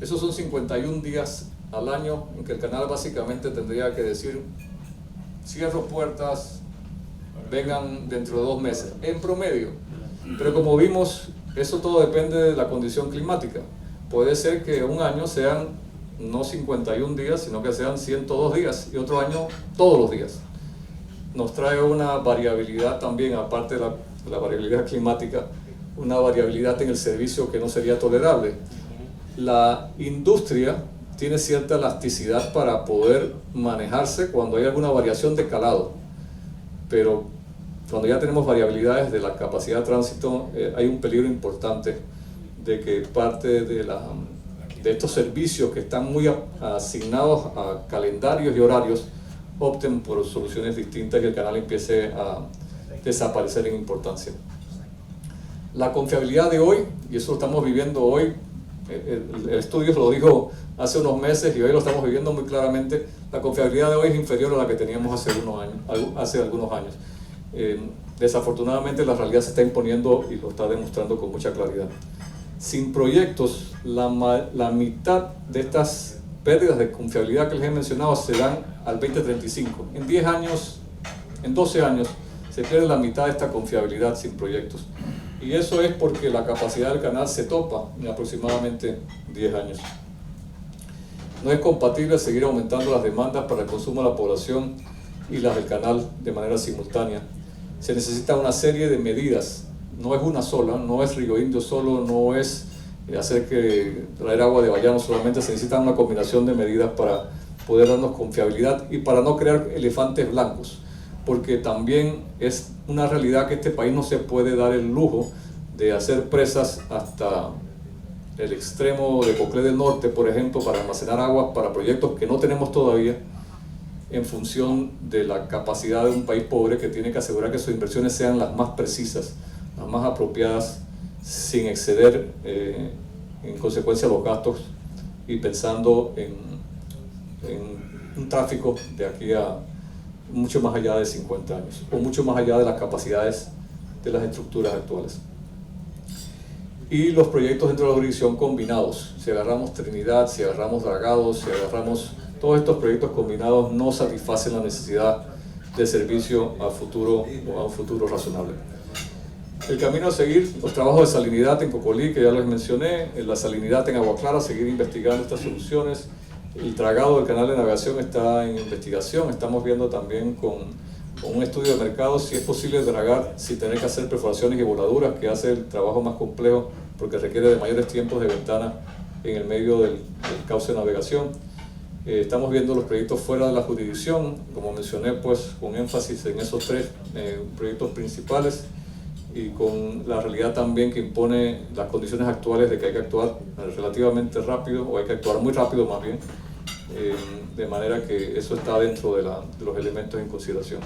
Esos son 51 días al año en que el canal básicamente tendría que decir: cierro puertas, vengan dentro de 2 meses, en promedio. Pero como vimos, eso todo depende de la condición climática. Puede ser que un año sean no 51 días, sino que sean 102 días, y otro año todos los días. Nos trae una variabilidad también, aparte de la variabilidad climática, una variabilidad en el servicio que no sería tolerable. La industria tiene cierta elasticidad para poder manejarse cuando hay alguna variación de calado, pero cuando ya tenemos variabilidades de la capacidad de tránsito, hay un peligro importante de que parte de estos servicios que están muy asignados a calendarios y horarios opten por soluciones distintas y el canal empiece a desaparecer en importancia. La confiabilidad de hoy, y eso lo estamos viviendo hoy, el estudio lo dijo hace unos meses y hoy lo estamos viviendo muy claramente, la confiabilidad de hoy es inferior a la que teníamos hace algunos años. Desafortunadamente la realidad se está imponiendo y lo está demostrando con mucha claridad. Sin proyectos, la mitad de estas pérdidas de confiabilidad que les he mencionado se dan al 2035. En 10 años, en 12 años, se pierde la mitad de esta confiabilidad sin proyectos. Y eso es porque la capacidad del canal se topa en aproximadamente 10 años. No es compatible seguir aumentando las demandas para el consumo de la población y las del canal de manera simultánea. Se necesita una serie de medidas, no es una sola, no es Río Indio solo, no es traer agua de Bayano solamente, se necesita una combinación de medidas para poder darnos confiabilidad y para no crear elefantes blancos, porque también es una realidad que este país no se puede dar el lujo de hacer presas hasta el extremo de Coclé del Norte, por ejemplo, para almacenar agua para proyectos que no tenemos todavía, en función de la capacidad de un país pobre que tiene que asegurar que sus inversiones sean las más precisas, las más apropiadas, sin exceder en consecuencia los gastos y pensando en un tráfico de aquí a mucho más allá de 50 años o mucho más allá de las capacidades de las estructuras actuales. Y los proyectos dentro de la jurisdicción combinados, si agarramos Trinidad, si agarramos Dragados, si agarramos todos estos proyectos combinados, no satisfacen la necesidad de servicio a futuro o a un futuro razonable. El camino a seguir, los trabajos de salinidad en Cocolí, que ya les mencioné, la salinidad en Agua Clara, seguir investigando estas soluciones. El dragado del canal de navegación está en investigación. Estamos viendo también con un estudio de mercado si es posible dragar sin tener que hacer perforaciones y voladuras, que hace el trabajo más complejo porque requiere de mayores tiempos de ventana en el medio del cauce de navegación. Estamos viendo los proyectos fuera de la jurisdicción, como mencioné, pues con énfasis en esos tres proyectos principales, y con la realidad también que impone las condiciones actuales de que hay que actuar relativamente rápido, o hay que actuar muy rápido más bien, de manera que eso está dentro de los elementos en consideración.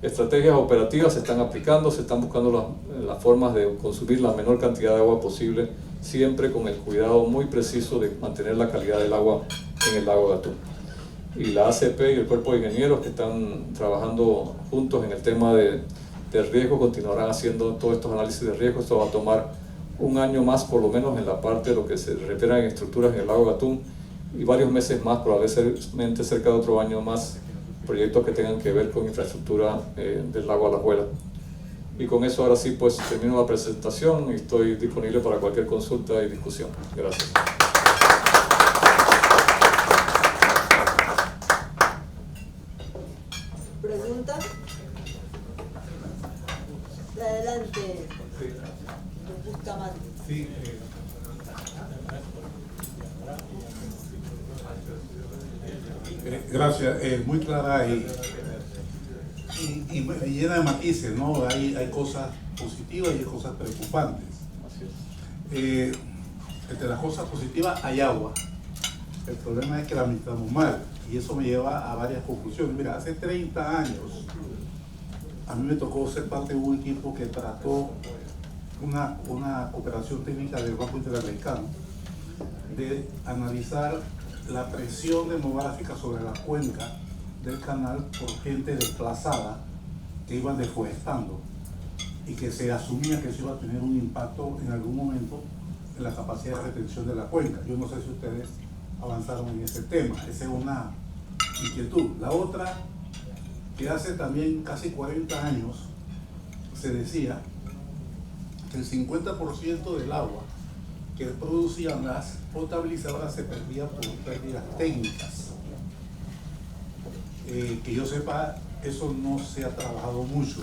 Estrategias operativas se están aplicando, se están buscando las formas de consumir la menor cantidad de agua posible, siempre con el cuidado muy preciso de mantener la calidad del agua en el lago Gatún. Y la ACP y el cuerpo de ingenieros que están trabajando juntos en el tema de riesgo continuarán haciendo todos estos análisis de riesgo. Esto va a tomar un año más, por lo menos en la parte de lo que se refiere a estructuras en el lago Gatún, y varios meses más, probablemente cerca de otro año más, proyectos que tengan que ver con infraestructura del lago Alajuela. Y con eso ahora sí pues termino la presentación y estoy disponible para cualquier consulta y discusión. Gracias. ¿Pregunta? Adelante. Sí, gracias, muy clara y llena de matices, ¿no? Hay cosas positivas y hay cosas preocupantes. Entre las cosas positivas hay agua. El problema es que la administramos mal y eso me lleva a varias conclusiones. Mira, hace 30 años a mí me tocó ser parte de un equipo que trató una cooperación técnica del Banco Interamericano de analizar la presión demográfica sobre la cuenca del canal por gente desplazada que iban deforestando y que se asumía que eso iba a tener un impacto en algún momento en la capacidad de retención de la cuenca. Yo no sé si ustedes avanzaron en ese tema, esa es una inquietud. La otra, que hace también casi 40 años se decía que el 50% del agua que producían las potabilizadoras se perdía por pérdidas técnicas. Que yo sepa, eso no se ha trabajado mucho.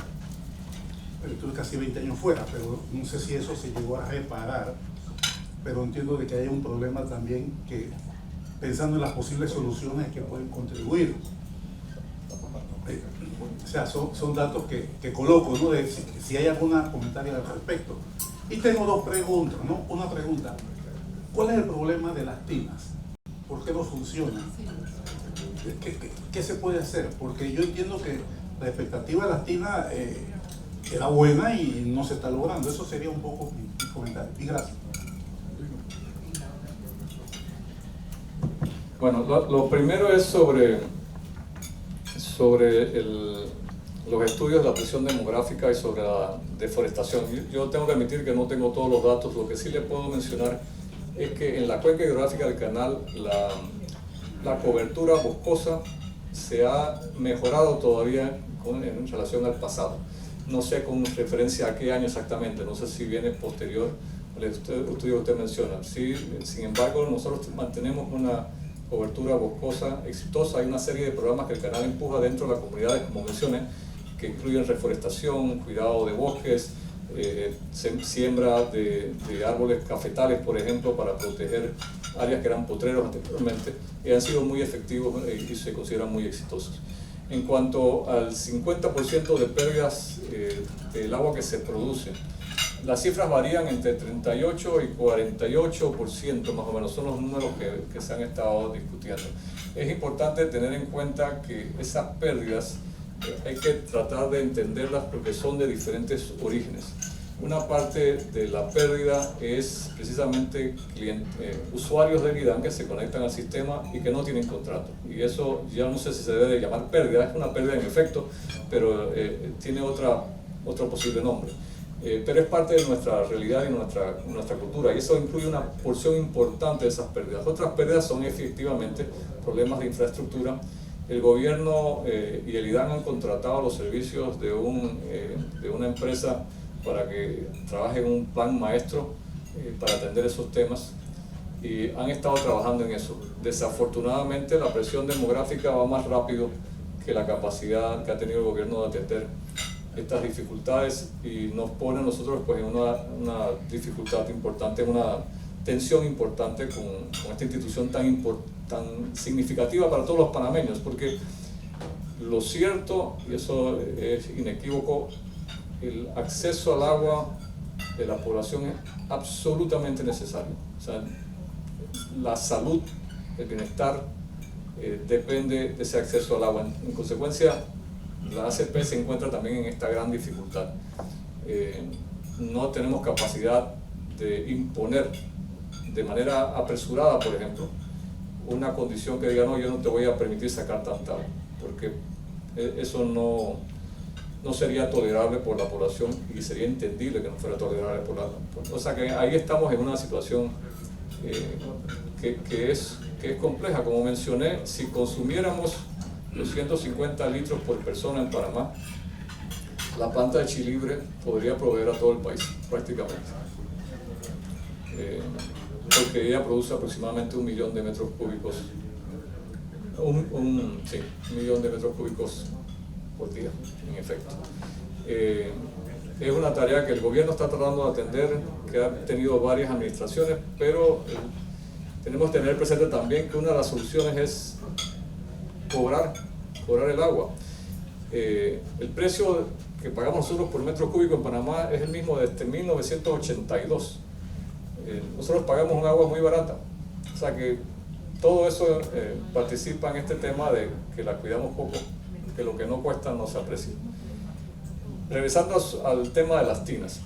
Estuve casi 20 años fuera, pero no sé si eso se llegó a reparar, pero entiendo de que hay un problema también que, pensando en las posibles soluciones que pueden contribuir. O sea, son datos que coloco, ¿no? De si hay algún comentario al respecto. Y tengo dos preguntas, ¿no? Una pregunta, ¿cuál es el problema de las tinas? ¿Por qué no funcionan? ¿Qué se puede hacer? Porque yo entiendo que la expectativa de las tinas era buena y no se está logrando. Eso sería un poco mi comentario. Y gracias. Bueno, lo primero es sobre los estudios de la presión demográfica y sobre la deforestación. Yo tengo que admitir que no tengo todos los datos. Lo que sí le puedo mencionar es que en la cuenca hidrográfica del canal la cobertura boscosa se ha mejorado todavía en relación al pasado. No sé con referencia a qué año exactamente, no sé si viene posterior al estudio que usted menciona. Sí, sin embargo, nosotros mantenemos una cobertura boscosa exitosa. Hay una serie de programas que el canal empuja dentro de las comunidades, como mencioné, que incluyen reforestación, cuidado de bosques, siembra de árboles cafetales, por ejemplo, para proteger áreas que eran potreros anteriormente, y han sido muy efectivos y se consideran muy exitosos. En cuanto al 50% de pérdidas del agua que se produce, las cifras varían entre 38 y 48% más o menos, son los números que se han estado discutiendo. Es importante tener en cuenta que esas pérdidas hay que tratar de entenderlas porque son de diferentes orígenes. Una parte de la pérdida es precisamente usuarios del IDAN que se conectan al sistema y que no tienen contrato. Y eso ya no sé si se debe de llamar pérdida, es una pérdida en efecto, pero tiene otro posible nombre. Pero es parte de nuestra realidad y nuestra cultura, y eso incluye una porción importante de esas pérdidas. Otras pérdidas son efectivamente problemas de infraestructura. El gobierno y el IDAN han contratado los servicios de una empresa para que trabaje en un plan maestro para atender esos temas, y han estado trabajando en eso. Desafortunadamente la presión demográfica va más rápido que la capacidad que ha tenido el gobierno de atender estas dificultades, y nos pone a nosotros pues en una dificultad importante, una tensión importante con esta institución tan significativa para todos los panameños, porque lo cierto, y eso es inequívoco, el acceso al agua de la población es absolutamente necesario. O sea, la salud, el bienestar depende de ese acceso al agua. En consecuencia, la ACP se encuentra también en esta gran dificultad. No tenemos capacidad de imponer de manera apresurada, por ejemplo, una condición que diga: no, yo no te voy a permitir sacar tanta agua, porque eso no sería tolerable por la población, y sería entendible que no fuera tolerable por la población. O sea que ahí estamos en una situación que es compleja. Como mencioné, si consumiéramos los 150 litros por persona en Panamá, la planta de Chilibre podría proveer a todo el país prácticamente, porque ella produce aproximadamente 1 millón de metros cúbicos, un millón de metros cúbicos por día, en efecto. Es una tarea que el gobierno está tratando de atender, que ha tenido varias administraciones, pero tenemos que tener presente también que una de las soluciones es cobrar el agua. El precio que pagamos nosotros por metro cúbico en Panamá es el mismo desde 1982. Nosotros pagamos un agua muy barata, o sea que todo eso participa en este tema de que la cuidamos poco, que lo que no cuesta no se aprecia. Regresando al tema de las tinas,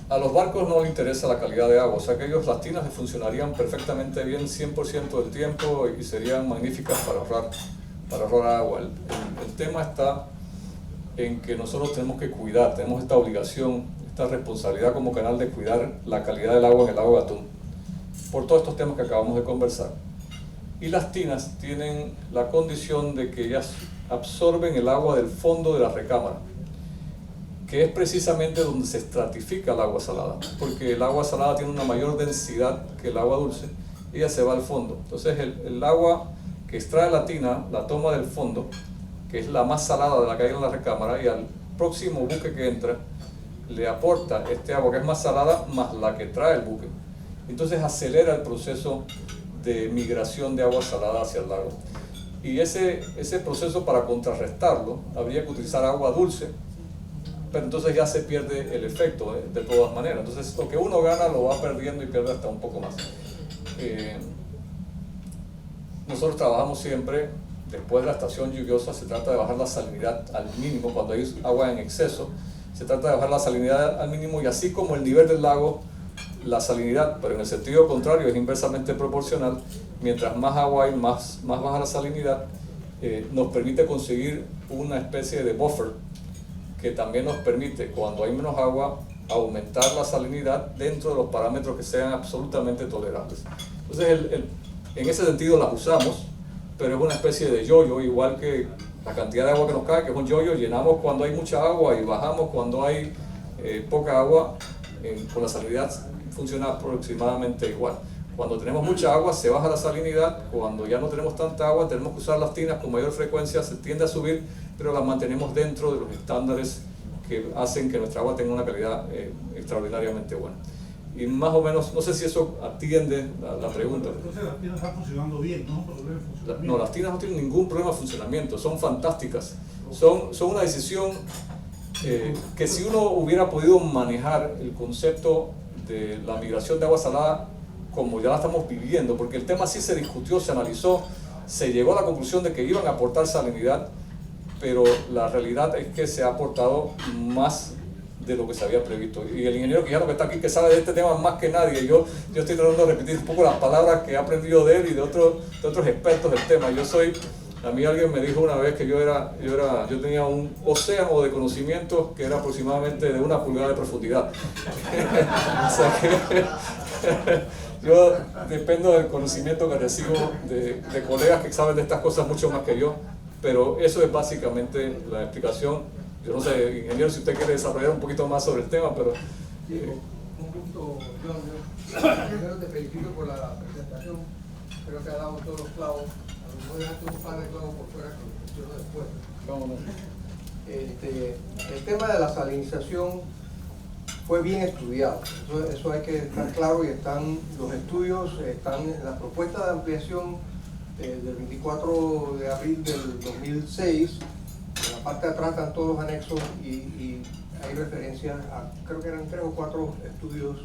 a los barcos no les interesa la calidad de agua, o sea que las tinas funcionarían perfectamente bien 100% del tiempo y serían magníficas para ahorrar agua. El tema está en que nosotros tenemos que cuidar, tenemos esta obligación, esta responsabilidad como canal de cuidar la calidad del agua en el lago de Atún, por todos estos temas que acabamos de conversar. Y las tinas tienen la condición de que ellas absorben el agua del fondo de la recámara, que es precisamente donde se estratifica el agua salada, porque el agua salada tiene una mayor densidad que el agua dulce, y ella se va al fondo. Entonces el agua que extrae la tina la toma del fondo, que es la más salada de la que hay en la recámara, y al próximo buque que entra le aporta este agua que es más salada más la que trae el buque. Entonces acelera el proceso de migración de agua salada hacia el lago. Y ese proceso, para contrarrestarlo, habría que utilizar agua dulce, pero entonces ya se pierde el efecto de todas maneras. Entonces lo que uno gana lo va perdiendo y pierde hasta un poco más. Nosotros trabajamos siempre, después de la estación lluviosa, se trata de bajar la salinidad al mínimo. Cuando hay agua en exceso, se trata de bajar la salinidad al mínimo, y así como el nivel del lago, la salinidad, pero en el sentido contrario, es inversamente proporcional. Mientras más agua hay, más baja la salinidad. Nos permite conseguir una especie de buffer que también nos permite, cuando hay menos agua, aumentar la salinidad dentro de los parámetros que sean absolutamente tolerables. Entonces en ese sentido las usamos, pero es una especie de yo-yo, igual que la cantidad de agua que nos cae, que es un yo-yo. Llenamos cuando hay mucha agua y bajamos cuando hay poca agua. Con la salinidad funciona aproximadamente igual. Cuando tenemos mucha agua se baja la salinidad, cuando ya no tenemos tanta agua tenemos que usar las tinas con mayor frecuencia, se tiende a subir, pero las mantenemos dentro de los estándares que hacen que nuestra agua tenga una calidad extraordinariamente buena. Y más o menos, no sé si eso atiende la pregunta. Entonces las tinas están funcionando bien, ¿no? No, las tinas no tienen ningún problema de funcionamiento, son fantásticas. Son una decisión que si uno hubiera podido manejar el concepto de la migración de agua salada como ya la estamos viviendo, porque el tema sí se discutió, se analizó, se llegó a la conclusión de que iban a aportar salinidad, pero la realidad es que se ha aportado más de lo que se había previsto. Y el ingeniero Quijano, que está aquí, que sabe de este tema más que nadie, yo estoy tratando de repetir un poco las palabras que he aprendido de él y de otros expertos del tema. A mí alguien me dijo una vez que yo tenía un océano de conocimientos que era aproximadamente de 1 pulgada de profundidad. O sea que yo dependo del conocimiento que recibo de colegas que saben de estas cosas mucho más que yo, pero eso es básicamente la explicación. Yo no sé, ingeniero, si usted quiere desarrollar un poquito más sobre el tema, pero... Sí, un gusto, John. Primero te felicito por la presentación. Creo que ha dado todos los clavos. A lo mejor dejaste un par de clavos por fuera que los menciono después. ¿Cómo no? El tema de la salinización fue bien estudiado. Eso hay que estar claro, y están los estudios, están en la propuesta de ampliación del 24 de abril del 2006. En la parte de atrás están todos los anexos y hay referencias a, creo que eran 3 o 4 estudios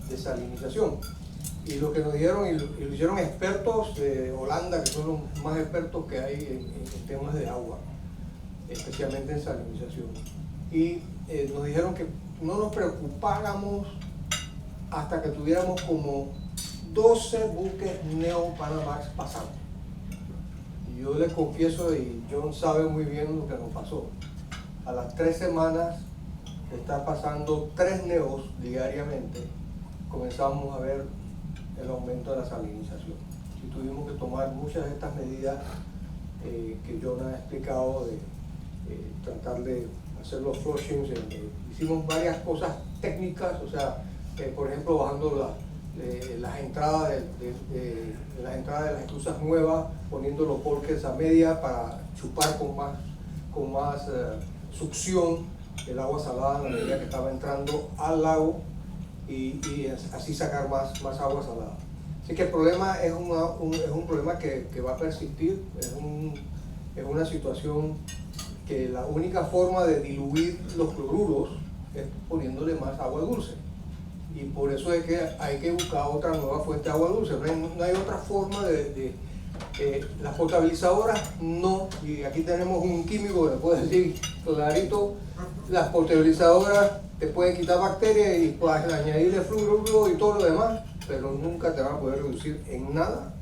de salinización. Y lo que nos dieron, y lo hicieron expertos de Holanda, que son los más expertos que hay en temas de agua, especialmente en salinización. Y nos dijeron que no nos preocupáramos hasta que tuviéramos como 12 buques Neo-Panamax pasando. Y yo les confieso, y John sabe muy bien lo que nos pasó. A las 3 semanas de estar pasando 3 neos diariamente, comenzamos a ver el aumento de la salinización. Y tuvimos que tomar muchas de estas medidas que John ha explicado, de tratar de hacer los flushings. Hicimos varias cosas técnicas, o sea, por ejemplo, bajando las entradas de las esclusas nuevas, poniendo los bulkheads a media para chupar con más succión el agua salada a la medida que estaba entrando al lago, y así sacar más agua salada. Así que el problema es un problema que va a persistir. Es una situación que la única forma de diluir los cloruros es poniéndole más agua dulce. Y por eso es que hay que buscar otra nueva fuente de agua dulce. No hay otra forma las potabilizadoras no, y aquí tenemos un químico que le puede decir clarito, las potabilizadoras te pueden quitar bacterias y puedes añadirle fluoruro y todo lo demás, pero nunca te van a poder reducir en nada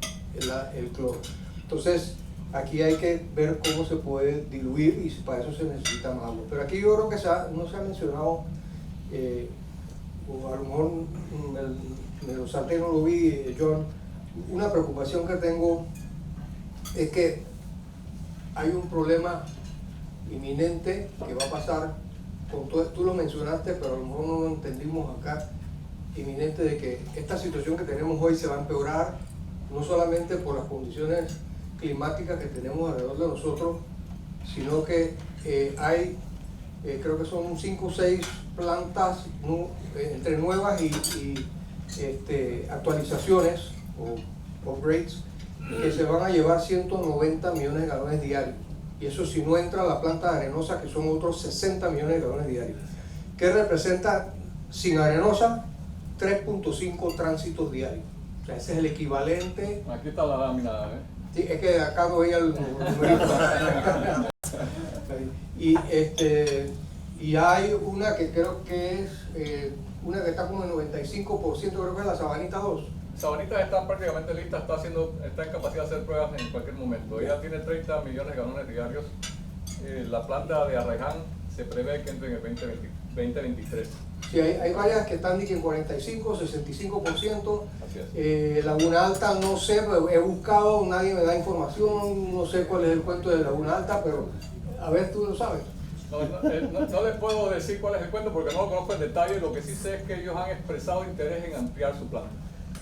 el cloro. Entonces, aquí hay que ver cómo se puede diluir, y para eso se necesita más agua. Pero aquí yo creo que no se ha mencionado, o a lo mejor me lo salté, no lo vi, John. Una preocupación que tengo es que hay un problema inminente que va a pasar con todo. Tú lo mencionaste, pero a lo mejor no lo entendimos acá. Inminente de que esta situación que tenemos hoy se va a empeorar, no solamente por las condiciones climáticas que tenemos alrededor de nosotros, sino que hay, creo que son 5 o 6 plantas entre nuevas y actualizaciones o upgrades, que se van a llevar 190 millones de galones diarios. Y eso si no entra la planta de Arenosa, que son otros 60 millones de galones diarios. Que representa, sin Arenosa, 3.5 tránsitos diarios. O sea, ese es el equivalente. Aquí está la lámina, Sí, es que acá no veía el numerito. Y hay una que creo que es una que está como en 95%, creo que es la Sabanita 2. Sabanita está prácticamente lista, está en capacidad de hacer pruebas en cualquier momento. Ella tiene 30 millones de galones diarios. La planta de Arreján se prevé que entre en el 2023. Sí, hay varias que están en 45, 65%. Así es. Laguna Alta, no sé, he buscado, nadie me da información, no sé cuál es el cuento de Laguna Alta, pero a ver, tú lo sabes. No les puedo decir cuál es el cuento porque no lo conozco en detalle. Lo que sí sé es que ellos han expresado interés en ampliar su planta.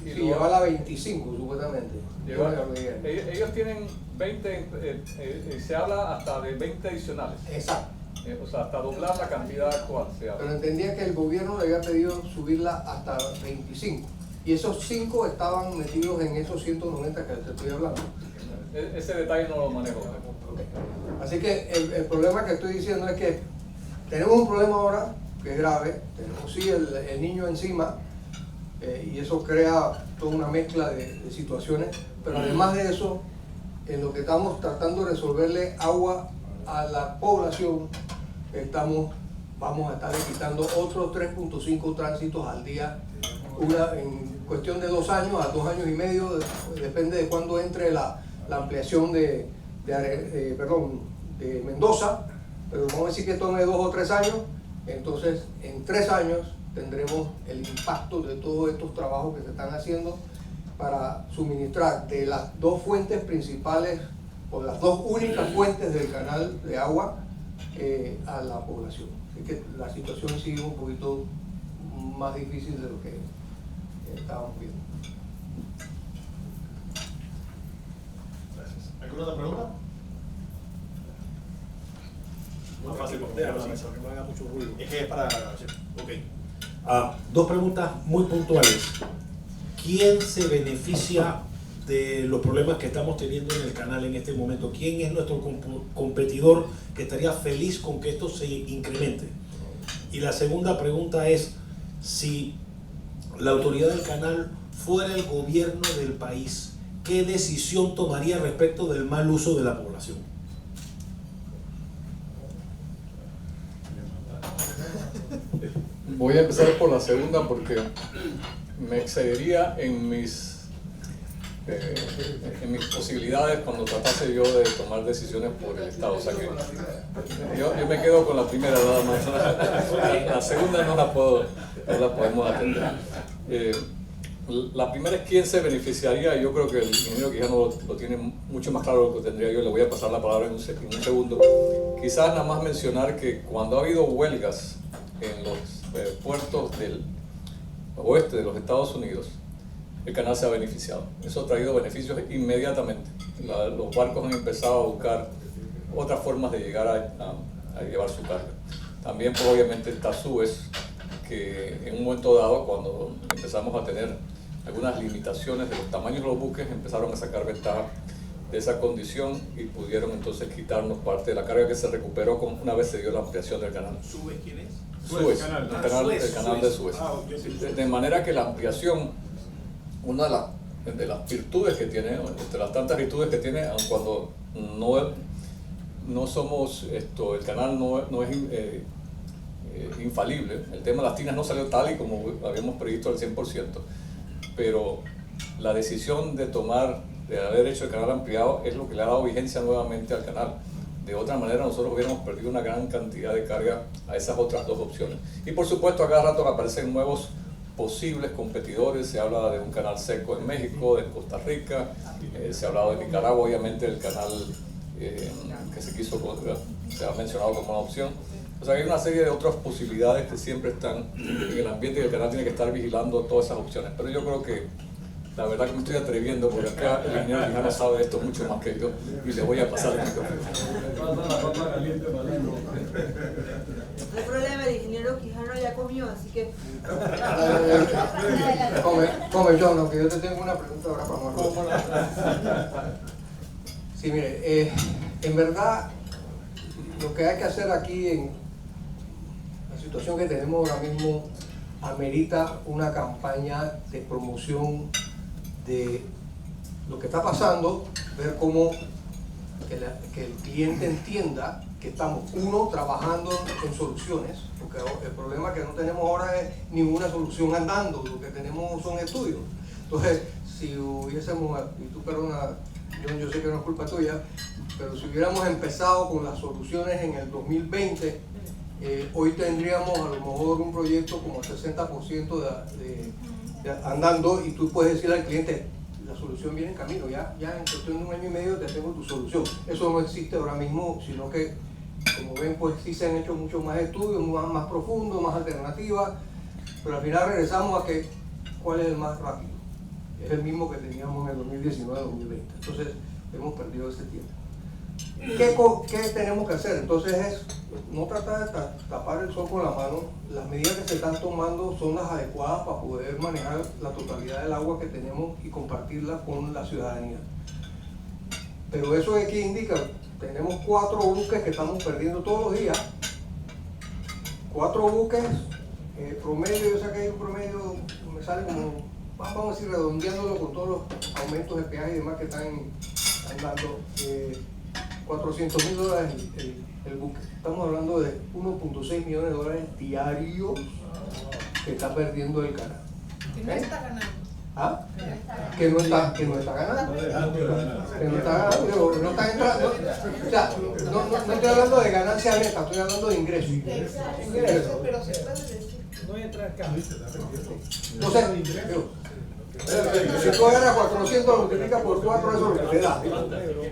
Y sí, lleva a 25 supuestamente. Ellos tienen 20, se habla hasta de 20 adicionales. Exacto. O sea, hasta doblar la cantidad actual. Pero entendía que el gobierno le había pedido subirla hasta 25. Y esos 5 estaban metidos en esos 190 que te estoy hablando. Ese detalle no lo manejo. Okay. Así que el problema que estoy diciendo es que tenemos un problema ahora que es grave. Tenemos sí el niño encima. Y eso crea toda una mezcla de situaciones, pero además de eso, en lo que estamos tratando de resolverle agua a la población, vamos a estar quitando otros 3.5 tránsitos al día, en cuestión de 2 años a 2 años y medio, depende de cuándo entre la ampliación de Mendoza, pero vamos a decir que tome 2 o 3 años, entonces en 3 años tendremos el impacto de todos estos trabajos que se están haciendo para suministrar de las 2 fuentes principales o las 2 únicas fuentes del canal de agua, a la población. Así que la situación sigue un poquito más difícil de lo que estábamos viendo. Gracias. ¿Alguna otra pregunta? Muy fácil, déjalo así, que no haga mucho ruido. Es que es para la grabación. Ok. Dos preguntas muy puntuales. ¿Quién se beneficia de los problemas que estamos teniendo en el canal en este momento? ¿Quién es nuestro competidor que estaría feliz con que esto se incremente? Y la segunda pregunta es, si la autoridad del canal fuera el gobierno del país, ¿qué decisión tomaría respecto del mal uso de la población? Voy a empezar por la segunda porque me excedería en mis posibilidades cuando tratase yo de tomar decisiones por el Estado. O sea que yo me quedo con la primera nada más. La segunda no la podemos atender. La primera es quién se beneficiaría. Yo creo que el ingeniero Quijano lo tiene mucho más claro de lo que tendría yo. Le voy a pasar la palabra en un segundo. Quizás nada más mencionar que cuando ha habido huelgas en los puertos del oeste de los Estados Unidos, el canal se ha beneficiado. Eso ha traído beneficios inmediatamente. Los barcos han empezado a buscar otras formas de llegar a llevar su carga. También, pues, obviamente, está Suez, que en un momento dado, cuando empezamos a tener algunas limitaciones de los tamaños de los buques, empezaron a sacar ventaja de esa condición y pudieron entonces quitarnos parte de la carga que se recuperó una vez se dio la ampliación del canal. ¿Suez quién es? Suez, el canal de Suez. De manera que la ampliación, una de las virtudes que tiene, de las tantas virtudes que tiene, aun cuando no somos, el canal no es infalible, el tema de las tinas no salió tal y como habíamos previsto al 100%, pero la decisión de haber hecho el canal ampliado es lo que le ha dado vigencia nuevamente al canal. De otra manera, nosotros hubiéramos perdido una gran cantidad de carga a esas otras dos opciones. Y por supuesto, a cada rato aparecen nuevos posibles competidores. Se habla de un canal seco en México, de Costa Rica, se ha hablado de Nicaragua, obviamente el canal que se ha mencionado como una opción. O sea, hay una serie de otras posibilidades que siempre están en el ambiente y el canal tiene que estar vigilando todas esas opciones. Pero yo creo que la verdad que me estoy atreviendo porque acá el ingeniero Quijano sabe de esto mucho más que yo y le voy a pasar el micrófono. No hay problema, el ingeniero Quijano ya comió, así que... Come, John, aunque yo te tengo una pregunta ahora para Marco. Sí, mire, en verdad, lo que hay que hacer aquí en la situación que tenemos ahora mismo amerita una campaña de promoción de lo que está pasando, ver cómo que el cliente entienda que estamos, trabajando en soluciones, porque el problema que no tenemos ahora es ninguna solución andando, lo que tenemos son estudios. Entonces, si hubiésemos, y tú perdona, yo sé que no es culpa tuya, pero si hubiéramos empezado con las soluciones en el 2020, hoy tendríamos a lo mejor un proyecto como el 60% andando y tú puedes decirle al cliente, la solución viene en camino, ya en cuestión de un año y medio te tengo tu solución. Eso no existe ahora mismo, sino que, como ven, pues sí se han hecho muchos más estudios, más profundos, más alternativas, pero al final regresamos a que, ¿cuál es el más rápido? Es el mismo que teníamos en el 2019-2020, entonces hemos perdido ese tiempo. ¿Qué tenemos que hacer? Entonces es no tratar de tapar el sol con la mano. Las medidas que se están tomando son las adecuadas para poder manejar la totalidad del agua que tenemos y compartirla con la ciudadanía. Pero eso es que indica, tenemos 4 buques que estamos perdiendo todos los días. 4 buques, promedio, yo sé que hay un promedio, me sale como, vamos a decir, redondeándolo con todos los aumentos de peaje y demás que están dando. $400,000 el buque. Estamos hablando de $1.6 millones diarios que está perdiendo el canal. Que no está ganando. ¿Ah? Que no está ganando. Que no está ganando. No está entrando. O sea, no estoy hablando de ganancia neta, estoy hablando de ingresos. Pero se puede decir. No entra acá. Entonces, Si tú agarras 400 lo multiplicas por 4, eso es lo que le da.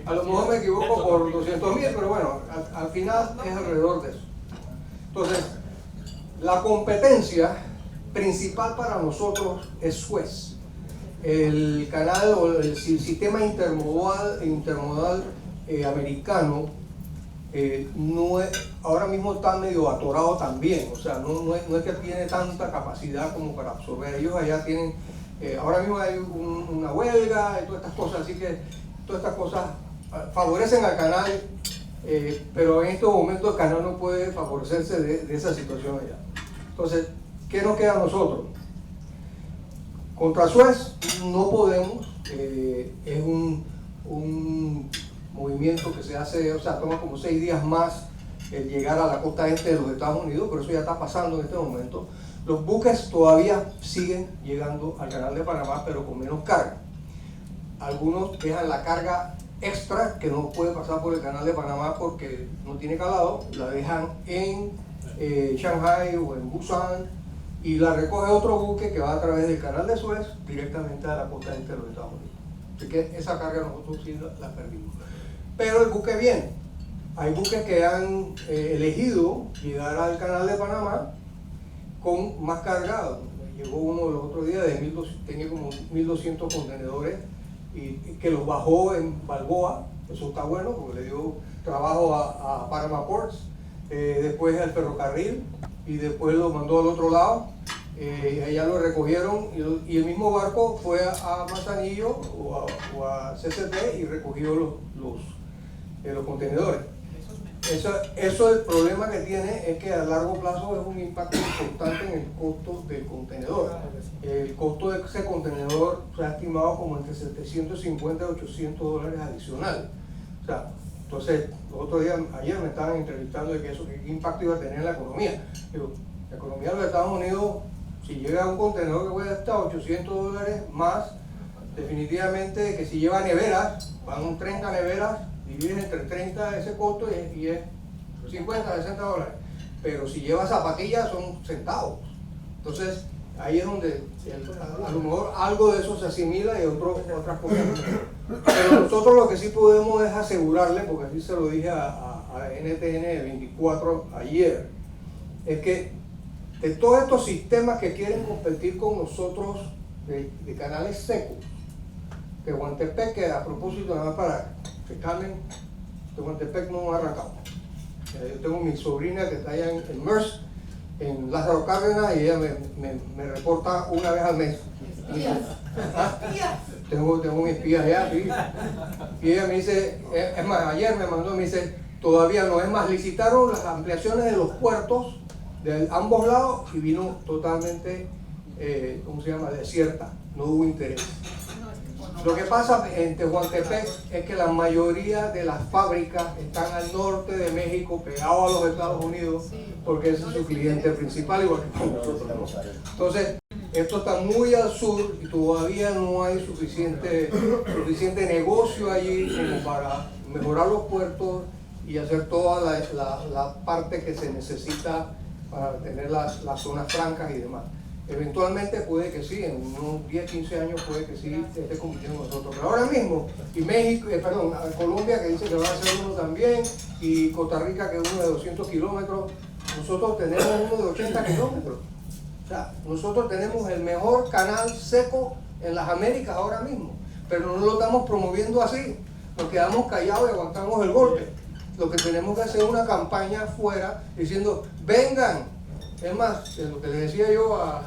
A lo mejor me equivoco por 200.000, pero bueno, al final es alrededor de eso. Entonces, la competencia principal para nosotros es Suez. El canal o el sistema intermodal americano no es, ahora mismo está medio atorado también, o sea, no es que tiene tanta capacidad como para absorber. Ellos allá tienen, ahora mismo hay una huelga y todas estas cosas, así que todas estas cosas favorecen al canal, pero en estos momentos el canal no puede favorecerse de esa situación allá. Entonces, ¿qué nos queda a nosotros? Contra Suez no podemos, es un movimiento que se hace, o sea, toma como 6 días más el llegar a la costa este de los Estados Unidos, pero eso ya está pasando en este momento. Los buques todavía siguen llegando al canal de Panamá, pero con menos carga. Algunos dejan la carga extra que no puede pasar por el canal de Panamá porque no tiene calado, la dejan en Shanghai o en Busan y la recoge otro buque que va a través del canal de Suez directamente a la costa este de los Estados Unidos. Así que esa carga nosotros sí la perdimos. Pero el buque viene. Hay buques que han elegido llegar al canal de Panamá con más carga. Llegó uno los otros días, tenía como 1.200 contenedores y que los bajó en Balboa. Eso está bueno porque le dio trabajo a Panama Ports, después al ferrocarril y después lo mandó al otro lado. Allá lo recogieron y el mismo barco fue a Manzanillo o a CCT y recogió los contenedores. Eso el problema que tiene es que a largo plazo es un impacto importante en el costo del contenedor. El costo de ese contenedor se ha estimado como entre 750 y 800 dólares adicional. O sea, entonces, ayer me estaban entrevistando de que eso, qué impacto iba a tener en la economía. Digo, la economía de los Estados Unidos, si llega a un contenedor que puede estar 800 dólares más, definitivamente que si lleva neveras, van 30 neveras, divides entre 30 ese costo y es 50, 60 dólares. Pero si lleva zapatillas son centavos. Entonces, ahí es donde a lo mejor algo de eso se asimila y otras cosas no. Pero nosotros lo que sí podemos es asegurarle, porque así se lo dije a NTN 24 ayer, es que de todos estos sistemas que quieren competir con nosotros de canales secos, Tehuantepec, que a propósito, nada más para que calmen, Tehuantepec no ha arrancado. Yo tengo mi sobrina que está allá en Merce, en Lázaro Cárdenas, y ella me reporta una vez al mes. Tengo un espía allá, ¿sí? Y ella me dice, es más, ayer me mandó, me dice, todavía no, es más, licitaron las ampliaciones de los puertos de ambos lados y vino totalmente, ¿cómo se llama?, desierta, no hubo interés. Lo que pasa en Tehuantepec es que la mayoría de las fábricas están al norte de México, pegados a los Estados Unidos, porque ese es su cliente principal, igual que nosotros, ¿no? Entonces, esto está muy al sur y todavía no hay suficiente negocio allí como para mejorar los puertos y hacer toda la parte que se necesita para tener las zonas francas y demás. Eventualmente puede que sí, en unos 10, 15 años puede que sí esté compitiendo con nosotros. Pero ahora mismo, y Colombia que dice que va a ser uno también, y Costa Rica que es uno de 200 kilómetros, nosotros tenemos uno de 80 kilómetros. O sea, nosotros tenemos el mejor canal seco en las Américas ahora mismo, pero no lo estamos promoviendo así. Nos quedamos callados y aguantamos el golpe. Lo que tenemos que hacer es una campaña afuera diciendo, vengan. Es más, lo que le decía yo a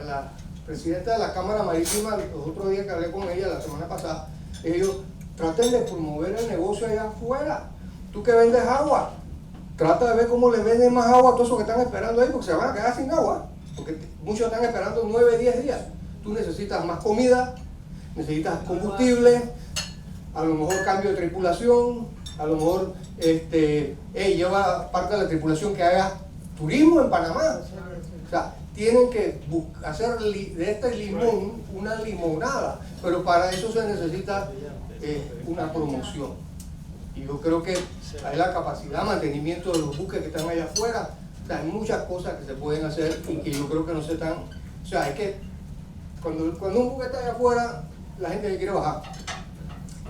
la presidenta de la Cámara Marítima los otros días que hablé con ella la semana pasada, ellos traten de promover el negocio allá afuera. Tú que vendes agua, trata de ver cómo le venden más agua a todos esos que están esperando ahí, porque se van a quedar sin agua, porque muchos están esperando 9, 10 días. Tú necesitas más comida, necesitas combustible, a lo mejor cambio de tripulación, a lo mejor lleva parte de la tripulación que haga turismo en Panamá. O sea, tienen que hacer de este limón una limonada, pero para eso se necesita una promoción. Y yo creo que hay la capacidad, mantenimiento de los buques que están allá afuera. O sea, hay muchas cosas que se pueden hacer y que yo creo que no se están. O sea, hay que cuando un buque está allá afuera, la gente le quiere bajar.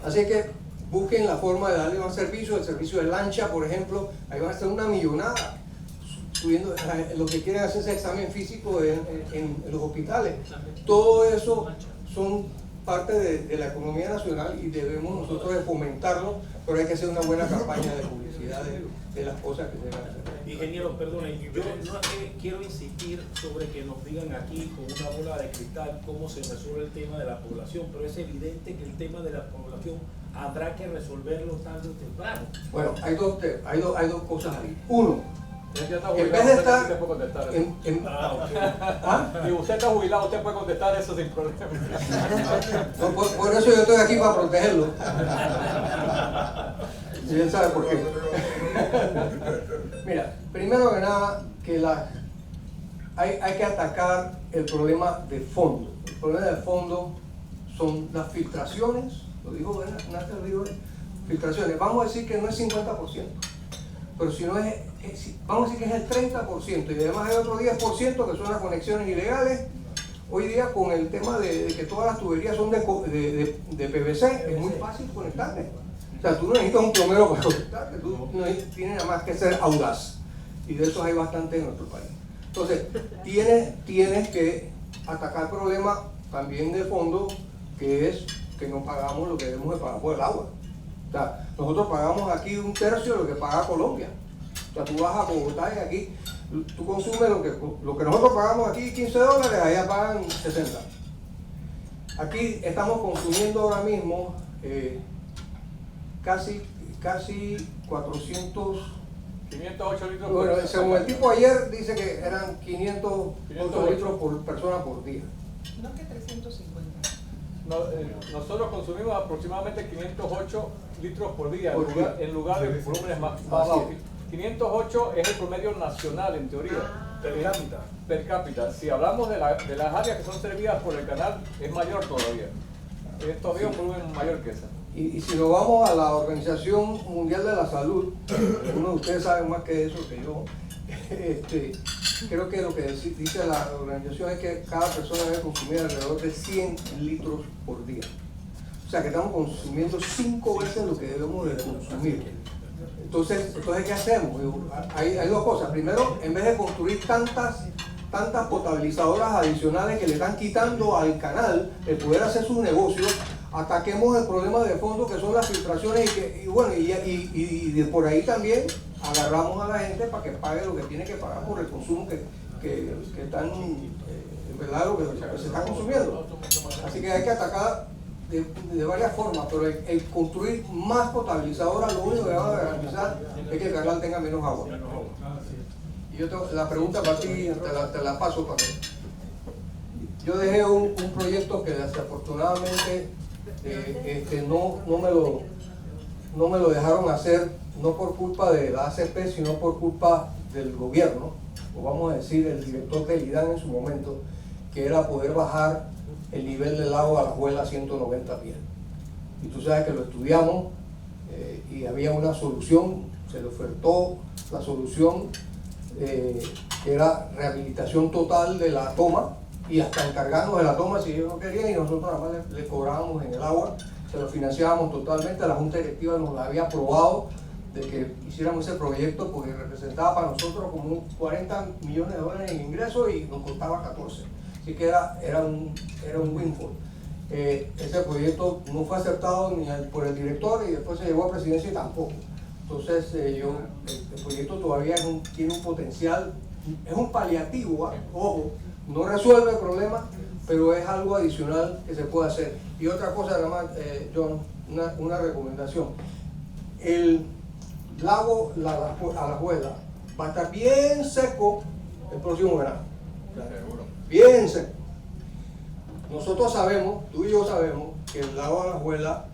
Así que busquen la forma de darle más servicio, el servicio de lancha, por ejemplo, ahí va a ser una millonada, subiendo, los que quieren hacerse examen físico en los hospitales. Todo eso son parte de la economía nacional y debemos nosotros de fomentarlo, pero hay que hacer una buena campaña de publicidad de las cosas que se deben hacer. Ingeniero, perdone, yo no es que quiero insistir sobre que nos digan aquí con una bola de cristal cómo se resuelve el tema de la población, pero es evidente que el tema de la población habrá que resolverlo tarde o temprano. Bueno, hay dos cosas ahí. Uno, Ya está en jubilado, vez de usted estar puede contestar eso. ¿Ah? Y usted está jubilado, usted puede contestar eso sin problema. No, por eso yo estoy aquí para protegerlo. Y él sabe por qué. Mira, primero que nada, que hay que atacar el problema de fondo. El problema de fondo son las filtraciones, lo dijo Natalia, filtraciones. Vamos a decir que no es 50%, pero si no vamos a decir que es el 30%, y además hay otro 10% que son las conexiones ilegales. Hoy día con el tema de que todas las tuberías son de PVC, es muy fácil conectarle. O sea, tú no necesitas un plomero para conectarte, tú no tienes nada más que ser audaz. Y de esos hay bastante en nuestro país. Entonces, tienes que atacar el problema también de fondo, que es que no pagamos lo que debemos de pagar por el agua. O sea, nosotros pagamos aquí 1/3 de lo que paga Colombia. O sea, tú vas a Bogotá y aquí tú consumes lo que nosotros pagamos aquí $15, allá pagan 60. Aquí estamos consumiendo ahora mismo casi 400. 508 litros Bueno, por según el tipo ayer dice que eran 508 litros por persona por día. No que 350. Nosotros consumimos aproximadamente 508 litros por día, Por día. en lugar de volúmenes más Así bajos. es. 508 es el promedio nacional en teoría. Per cápita. Si hablamos de las áreas que son servidas por el canal, es mayor todavía. Es todavía un volumen mayor que esa. Y si nos vamos a la Organización Mundial de la Salud, algunos de ustedes saben más que eso que yo, creo que lo que dice la organización es que cada persona debe consumir alrededor de 100 litros por día. O sea que estamos consumiendo 5 veces lo que debemos de consumir. Entonces ¿qué hacemos? Hay dos cosas. Primero, en vez de construir tantas potabilizadoras adicionales que le están quitando al canal el poder hacer sus negocios, ataquemos el problema de fondo que son las filtraciones y de por ahí también agarramos a la gente para que pague lo que tiene que pagar por el consumo que están, en verdad, lo que se está consumiendo. Así que hay que atacar de varias formas, pero el construir más potabilizadoras lo único que va a garantizar es que el canal tenga menos agua. Y la pregunta para ti te la paso para mí. Yo dejé un proyecto que desafortunadamente no me lo dejaron hacer, no por culpa de la ACP, sino por culpa del gobierno, o vamos a decir el director del IDAN en su momento, que era poder bajar el nivel del lago Alajuela a 190 pies. Y tú sabes que lo estudiamos y había una solución, se le ofertó la solución que era rehabilitación total de la toma y hasta encargarnos de la toma si ellos no querían, y nosotros nada más le cobrábamos en el agua, se lo financiábamos totalmente. La Junta Directiva nos la había aprobado de que hiciéramos ese proyecto porque representaba para nosotros como $40 millones en ingresos y nos costaba 14. Así que era un windfall. Ese proyecto no fue aceptado ni por el director y después se llegó a presidencia y tampoco. Entonces el proyecto todavía tiene un potencial, es un paliativo, ojo, no resuelve el problema, pero es algo adicional que se puede hacer. Y otra cosa, nada más, John, una recomendación. El lago Alajuela va a estar bien seco el próximo verano. Bien seco. Nosotros sabemos, tú y yo sabemos, que el lago Alajuela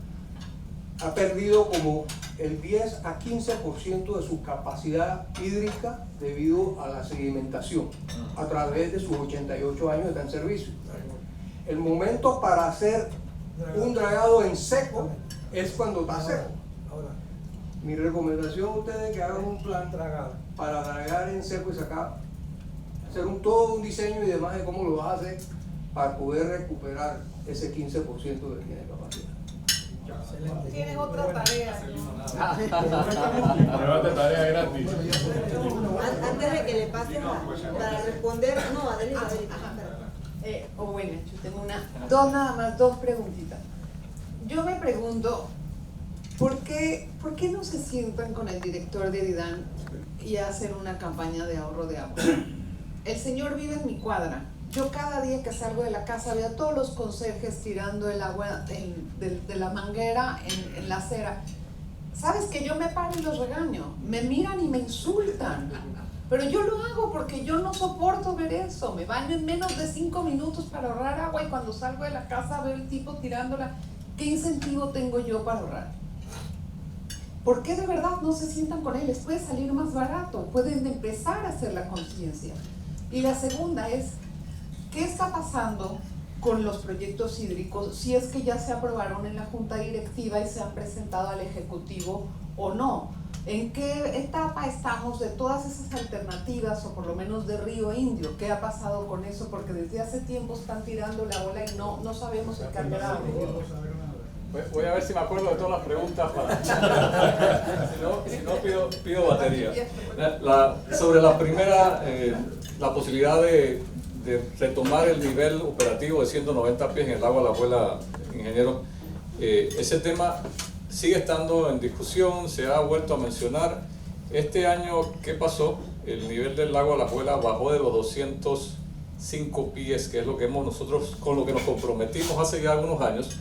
ha perdido como el 10 a 15% de su capacidad hídrica debido a la sedimentación a través de sus 88 años de estar en servicio. El momento para hacer un dragado en seco es cuando está seco. Mi recomendación a ustedes es que hagan un plan para dragar en seco y sacar, hacer todo un diseño y demás de cómo lo vas a hacer para poder recuperar ese 15% que tiene capacidad. Tienes otra tarea. Tarea gratis. Antes de que le pases para responder, no, Adelina. Bueno, yo tengo dos preguntitas. Yo me pregunto, ¿por qué no se sientan con el director de Lidán y hacen una campaña de ahorro de agua? El señor vive en mi cuadra. Yo cada día que salgo de la casa veo a todos los conserjes tirando el agua de la manguera en la acera. ¿Sabes que yo me paro y los regaño? Me miran y me insultan. Pero yo lo hago porque yo no soporto ver eso. Me baño en menos de 5 minutos para ahorrar agua y cuando salgo de la casa veo el tipo tirándola. ¿Qué incentivo tengo yo para ahorrar? ¿Por qué de verdad no se sientan con él? Les puede salir más barato. Pueden empezar a hacer la conciencia. Y la segunda es, ¿qué está pasando con los proyectos hídricos si es que ya se aprobaron en la Junta Directiva y se han presentado al Ejecutivo o no? ¿En qué etapa estamos de todas esas alternativas, o por lo menos de Río Indio? ¿Qué ha pasado con eso? Porque desde hace tiempo están tirando la bola y no sabemos el cargador. Voy a ver si me acuerdo de todas las preguntas para... si no pido batería. Sobre la primera, la posibilidad de retomar el nivel operativo de 190 pies en el agua, la abuela ingeniero, ese tema sigue estando en discusión, se ha vuelto a mencionar. Este año, ¿qué pasó? El nivel del lago La Abuela bajó de los 205 pies, que es lo que nosotros, con lo que nos comprometimos hace ya algunos años,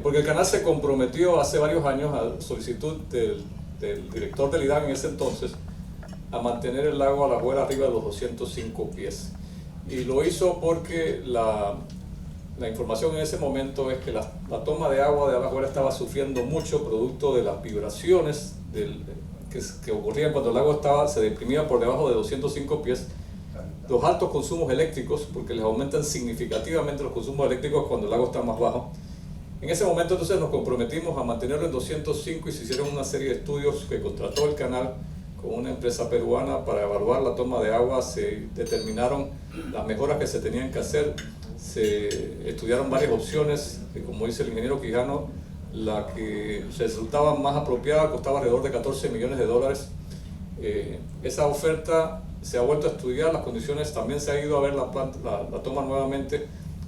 porque el canal se comprometió hace varios años a solicitud del director del IDAN en ese entonces a mantener el lago La Abuela arriba de los 205 pies. Y lo hizo porque la información en ese momento es que la toma de agua de La Abuela estaba sufriendo mucho producto de las vibraciones que ocurrían cuando el agua se deprimía por debajo de 205 pies, los altos consumos eléctricos, porque les aumentan significativamente los consumos eléctricos cuando el agua está más bajo. En ese momento entonces nos comprometimos a mantenerlo en 205 y se hicieron una serie de estudios que contrató el canal con una empresa peruana para evaluar la toma de agua. Se determinaron las mejoras que se tenían que hacer, se estudiaron varias opciones, que como dice el ingeniero Quijano, la que se resultaba más apropiada costaba alrededor de $14 millones. Esa oferta se ha vuelto a estudiar, las condiciones, también se ha ido a ver la toma nuevamente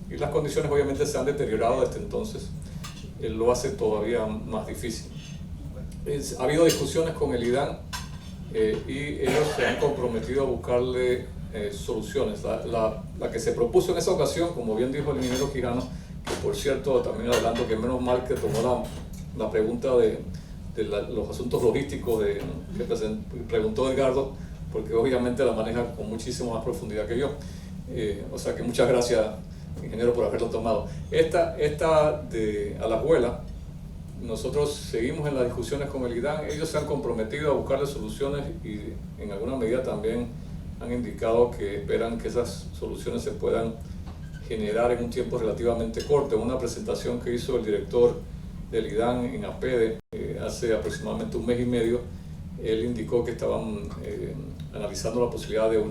y las condiciones obviamente se han deteriorado desde entonces. Lo hace todavía más difícil. Ha habido discusiones con el IDAN y ellos se han comprometido a buscarle soluciones. La que se propuso en esa ocasión, como bien dijo el ingeniero Quijano, que por cierto también adelanto que menos mal que tomó la pregunta de los asuntos logísticos que preguntó Edgardo, porque obviamente la maneja con muchísima más profundidad que yo. O sea que muchas gracias, ingeniero, por haberlo tomado. Esta de Alajuela, nosotros seguimos en las discusiones con el IDAN. Ellos se han comprometido a buscarle soluciones y en alguna medida también han indicado que esperan que esas soluciones se puedan generar en un tiempo relativamente corto. En una presentación que hizo el director del IDAN en APEDE hace aproximadamente un mes y medio, él indicó que estaban analizando la posibilidad de un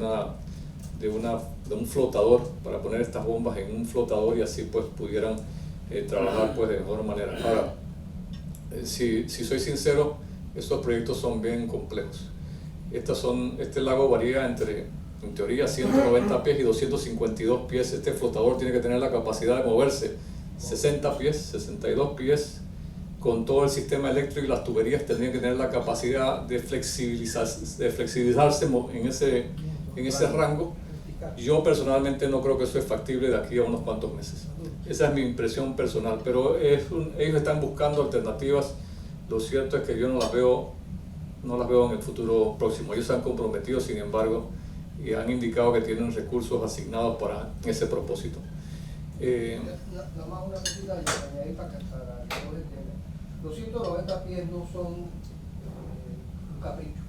flotador, para poner estas bombas en un flotador y así pues pudieran trabajar pues de mejor manera. Ahora, si soy sincero, estos proyectos son bien complejos. Este lago varía entre, en teoría, 190 pies y 252 pies. Este flotador tiene que tener la capacidad de moverse 60 pies, 62 pies, con todo el sistema eléctrico, y las tuberías tendrían que tener la capacidad de flexibilizarse en ese rango. Yo personalmente no creo que eso es factible de aquí a unos cuantos meses. Esa es mi impresión personal, pero ellos están buscando alternativas. Lo cierto es que yo no las veo en el futuro próximo. Ellos se han comprometido, sin embargo, y han indicado que tienen recursos asignados para ese propósito. Nada más una cosita yo añadir para que todos entiendan. Los 190 pies no son un capricho.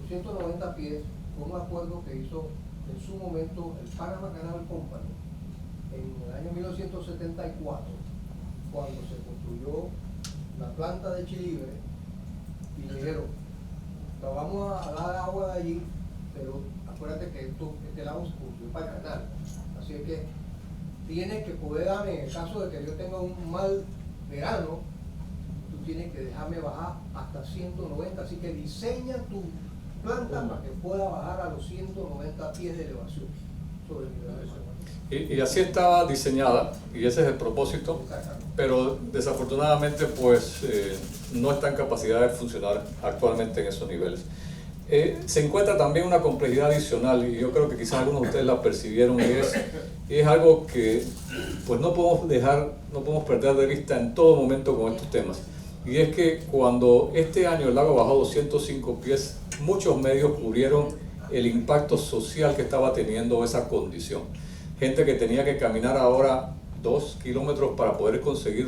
Los 190 pies fue un acuerdo que hizo en su momento el Panama Canal Company en el año 1974, cuando se construyó la planta de Chilibre, y le dijeron: nos vamos a dar agua de allí, pero acuérdate que este lago se construyó para el canal, así que tienes que poder darme, en el caso de que yo tenga un mal verano, tú tienes que dejarme bajar hasta 190, así que diseña tu planta para que pueda bajar a los 190 pies de elevación sobre el nivel del mar. Y así estaba diseñada, y ese es el propósito, pero desafortunadamente pues no está en capacidad de funcionar actualmente en esos niveles. Se encuentra también una complejidad adicional, y yo creo que quizás algunos de ustedes la percibieron, y es algo que pues no podemos perder de vista en todo momento con estos temas. Y es que cuando este año el lago bajó 205 pies, muchos medios cubrieron el impacto social que estaba teniendo esa condición. Gente que tenía que caminar ahora 2 kilómetros para poder conseguir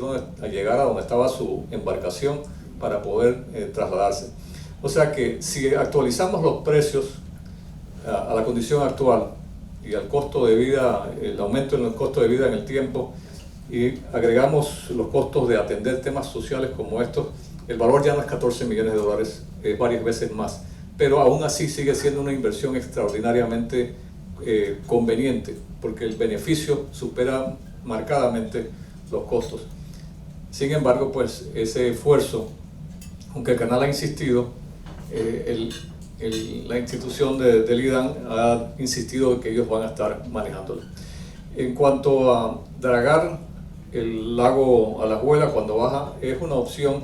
llegar a donde estaba su embarcación para poder trasladarse. O sea que si actualizamos los precios a la condición actual y al costo de vida, el aumento en el costo de vida en el tiempo, y agregamos los costos de atender temas sociales como estos, el valor ya no es 14 millones de dólares, es varias veces más, pero aún así sigue siendo una inversión extraordinariamente conveniente, porque el beneficio supera marcadamente los costos. Sin embargo, pues ese esfuerzo, aunque el canal ha insistido, la institución del IDAN ha insistido que ellos van a estar manejándolo. En cuanto a dragar el lago Alajuela cuando baja, es una opción.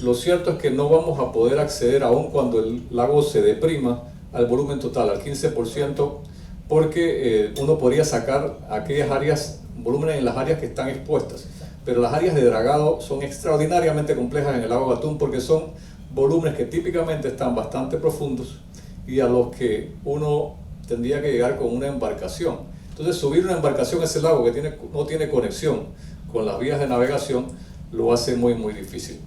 Lo cierto es que no vamos a poder acceder, aún cuando el lago se deprima, al volumen total, al 15%, porque uno podría sacar aquellas áreas, volúmenes en las áreas que están expuestas, pero las áreas de dragado son extraordinariamente complejas en el lago Gatún, porque son volúmenes que típicamente están bastante profundos y a los que uno tendría que llegar con una embarcación. Entonces subir una embarcación a ese lago que no tiene conexión con las vías de navegación lo hace muy difícil.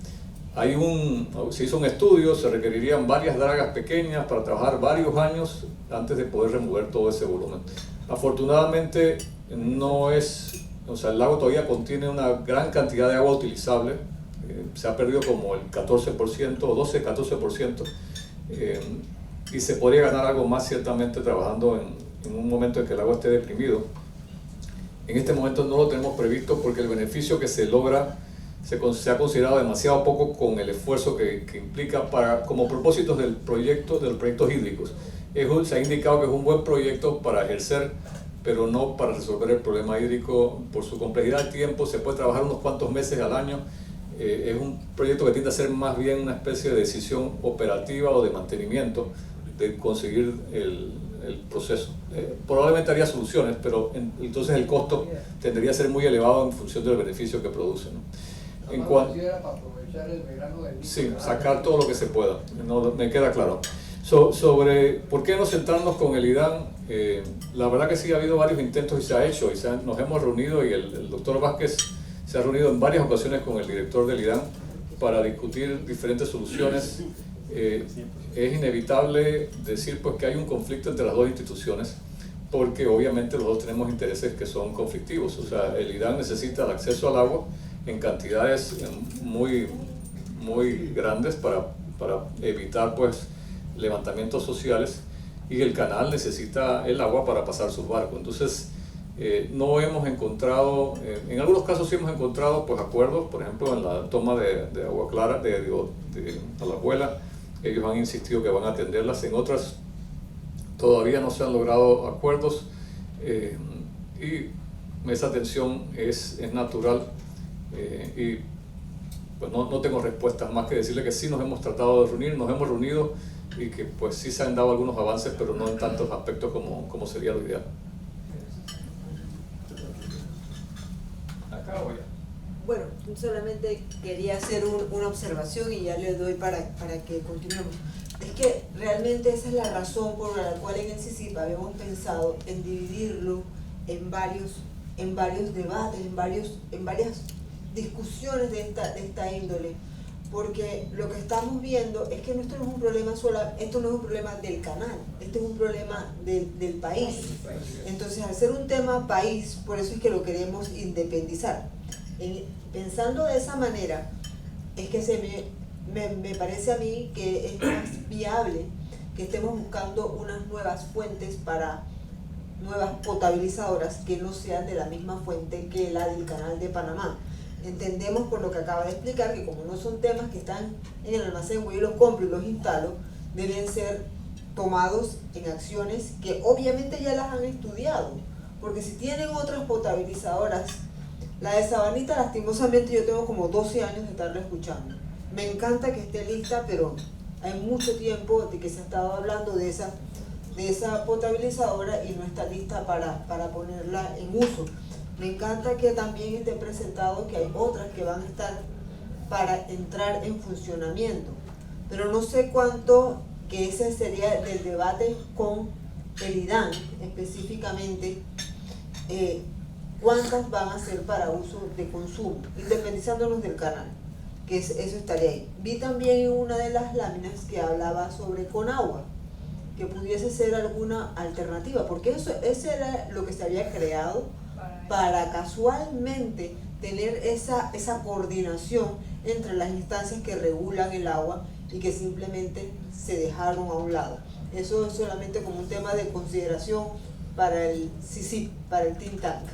Se hizo un estudio, se requerirían varias dragas pequeñas para trabajar varios años antes de poder remover todo ese volumen. Afortunadamente el lago todavía contiene una gran cantidad de agua utilizable, se ha perdido como el 14%, 12-14%, y se podría ganar algo más ciertamente trabajando en un momento en que el agua esté deprimido. En este momento no lo tenemos previsto porque el beneficio que se logra se ha considerado demasiado poco con el esfuerzo que implica como propósitos de los proyectos hídricos. Se ha indicado que es un buen proyecto para ejercer, pero no para resolver el problema hídrico. Por su complejidad de tiempo, se puede trabajar unos cuantos meses al año. Es un proyecto que tiende a ser más bien una especie de decisión operativa o de mantenimiento, de conseguir el proceso. Probablemente haría soluciones, pero entonces el costo tendría a ser muy elevado en función del beneficio que produce, ¿no? Sí, sacar todo lo que se pueda, me queda claro. Sobre por qué no sentarnos con el IDAN, la verdad que sí ha habido varios intentos y se ha hecho, nos hemos reunido y el doctor Vázquez se ha reunido en varias ocasiones con el director del IDAN para discutir diferentes soluciones. Es inevitable decir pues que hay un conflicto entre las dos instituciones, porque obviamente los dos tenemos intereses que son conflictivos. O sea, el IDAN necesita el acceso al agua en cantidades muy grandes para evitar pues levantamientos sociales, y el canal necesita el agua para pasar sus barcos. Entonces no hemos encontrado, en algunos casos sí hemos encontrado pues acuerdos, por ejemplo en la toma de Agua Clara, de Alajuela, ellos han insistido que van a atenderlas. En otras todavía no se han logrado acuerdos, y esa tensión es natural, y pues no tengo respuestas más que decirle que sí nos hemos tratado de reunir, nos hemos reunido, y que pues sí se han dado algunos avances, pero no en tantos aspectos como sería lo ideal. Acá voy. Bueno, solamente quería hacer una observación y ya le doy para que continuemos. Es que realmente esa es la razón por la cual en el CICIP habíamos pensado en dividirlo en varios debates, en varias discusiones de esta índole, porque lo que estamos viendo es que esto no es un problema del canal, este es un problema del país. Entonces, al ser un tema país, por eso es que lo queremos independizar. Pensando de esa manera, es que me parece a mí que es más viable que estemos buscando unas nuevas fuentes para nuevas potabilizadoras que no sean de la misma fuente que la del Canal de Panamá. Entendemos por lo que acaba de explicar que como no son temas que están en el almacén, yo los compro y los instalo, deben ser tomados en acciones que obviamente ya las han estudiado, porque si tienen otras potabilizadoras, la de Sabanita lastimosamente yo tengo como 12 años de estarla escuchando. Me encanta que esté lista, pero hay mucho tiempo de que se ha estado hablando de esa potabilizadora y no está lista para ponerla en uso. Me encanta que también esté presentado que hay otras que van a estar para entrar en funcionamiento, pero no sé cuánto, que ese sería del debate con el IDAN específicamente, cuántas van a ser para uso de consumo, independizándonos del canal, que eso estaría ahí. Vi también en una de las láminas que hablaba sobre Conagua, que pudiese ser alguna alternativa, porque ese era lo que se había creado para casualmente tener esa coordinación entre las instancias que regulan el agua y que simplemente se dejaron a un lado. Eso es solamente como un tema de consideración para el CICIP, para el think tank.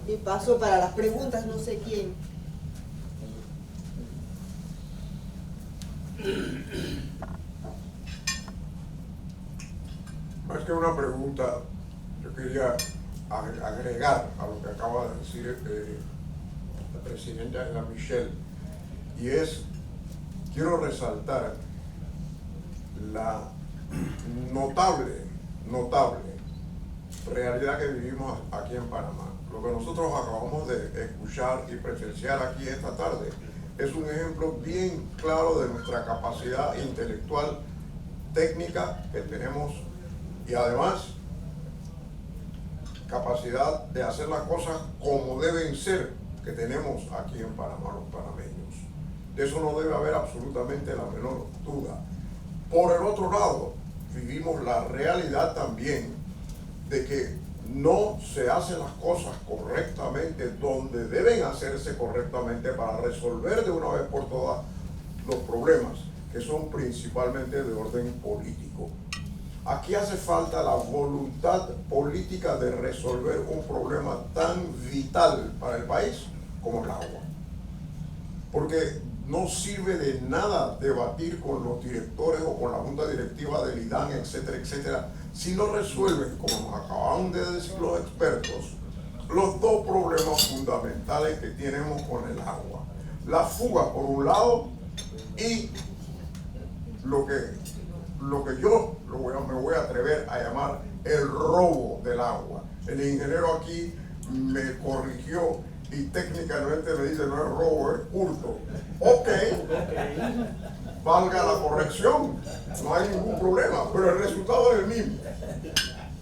Y paso para las preguntas, no sé quién. Más que una pregunta, yo quería agregar a lo que acaba de decir la presidenta Ana Michelle, y quiero resaltar la notable realidad que vivimos aquí en Panamá. Lo que nosotros acabamos de escuchar y presenciar aquí esta tarde es un ejemplo bien claro de nuestra capacidad intelectual, técnica que tenemos, y además capacidad de hacer las cosas como deben ser que tenemos aquí en Panamá los panameños. De eso no debe haber absolutamente la menor duda. Por el otro lado, vivimos la realidad también de que no se hacen las cosas correctamente donde deben hacerse correctamente para resolver de una vez por todas los problemas que son principalmente de orden político. Aquí hace falta la voluntad política de resolver un problema tan vital para el país como el agua. Porque no sirve de nada debatir con los directores o con la junta directiva del IDAN, etcétera, etcétera, si no resuelven, como nos acaban de decir los expertos, los dos problemas fundamentales que tenemos con el agua. La fuga por un lado y lo que yo me voy a atrever a llamar el robo del agua. El ingeniero aquí me corrigió y técnicamente me dice no es robo, es hurto. Ok, valga la corrección, no hay ningún problema, pero el resultado es el mismo.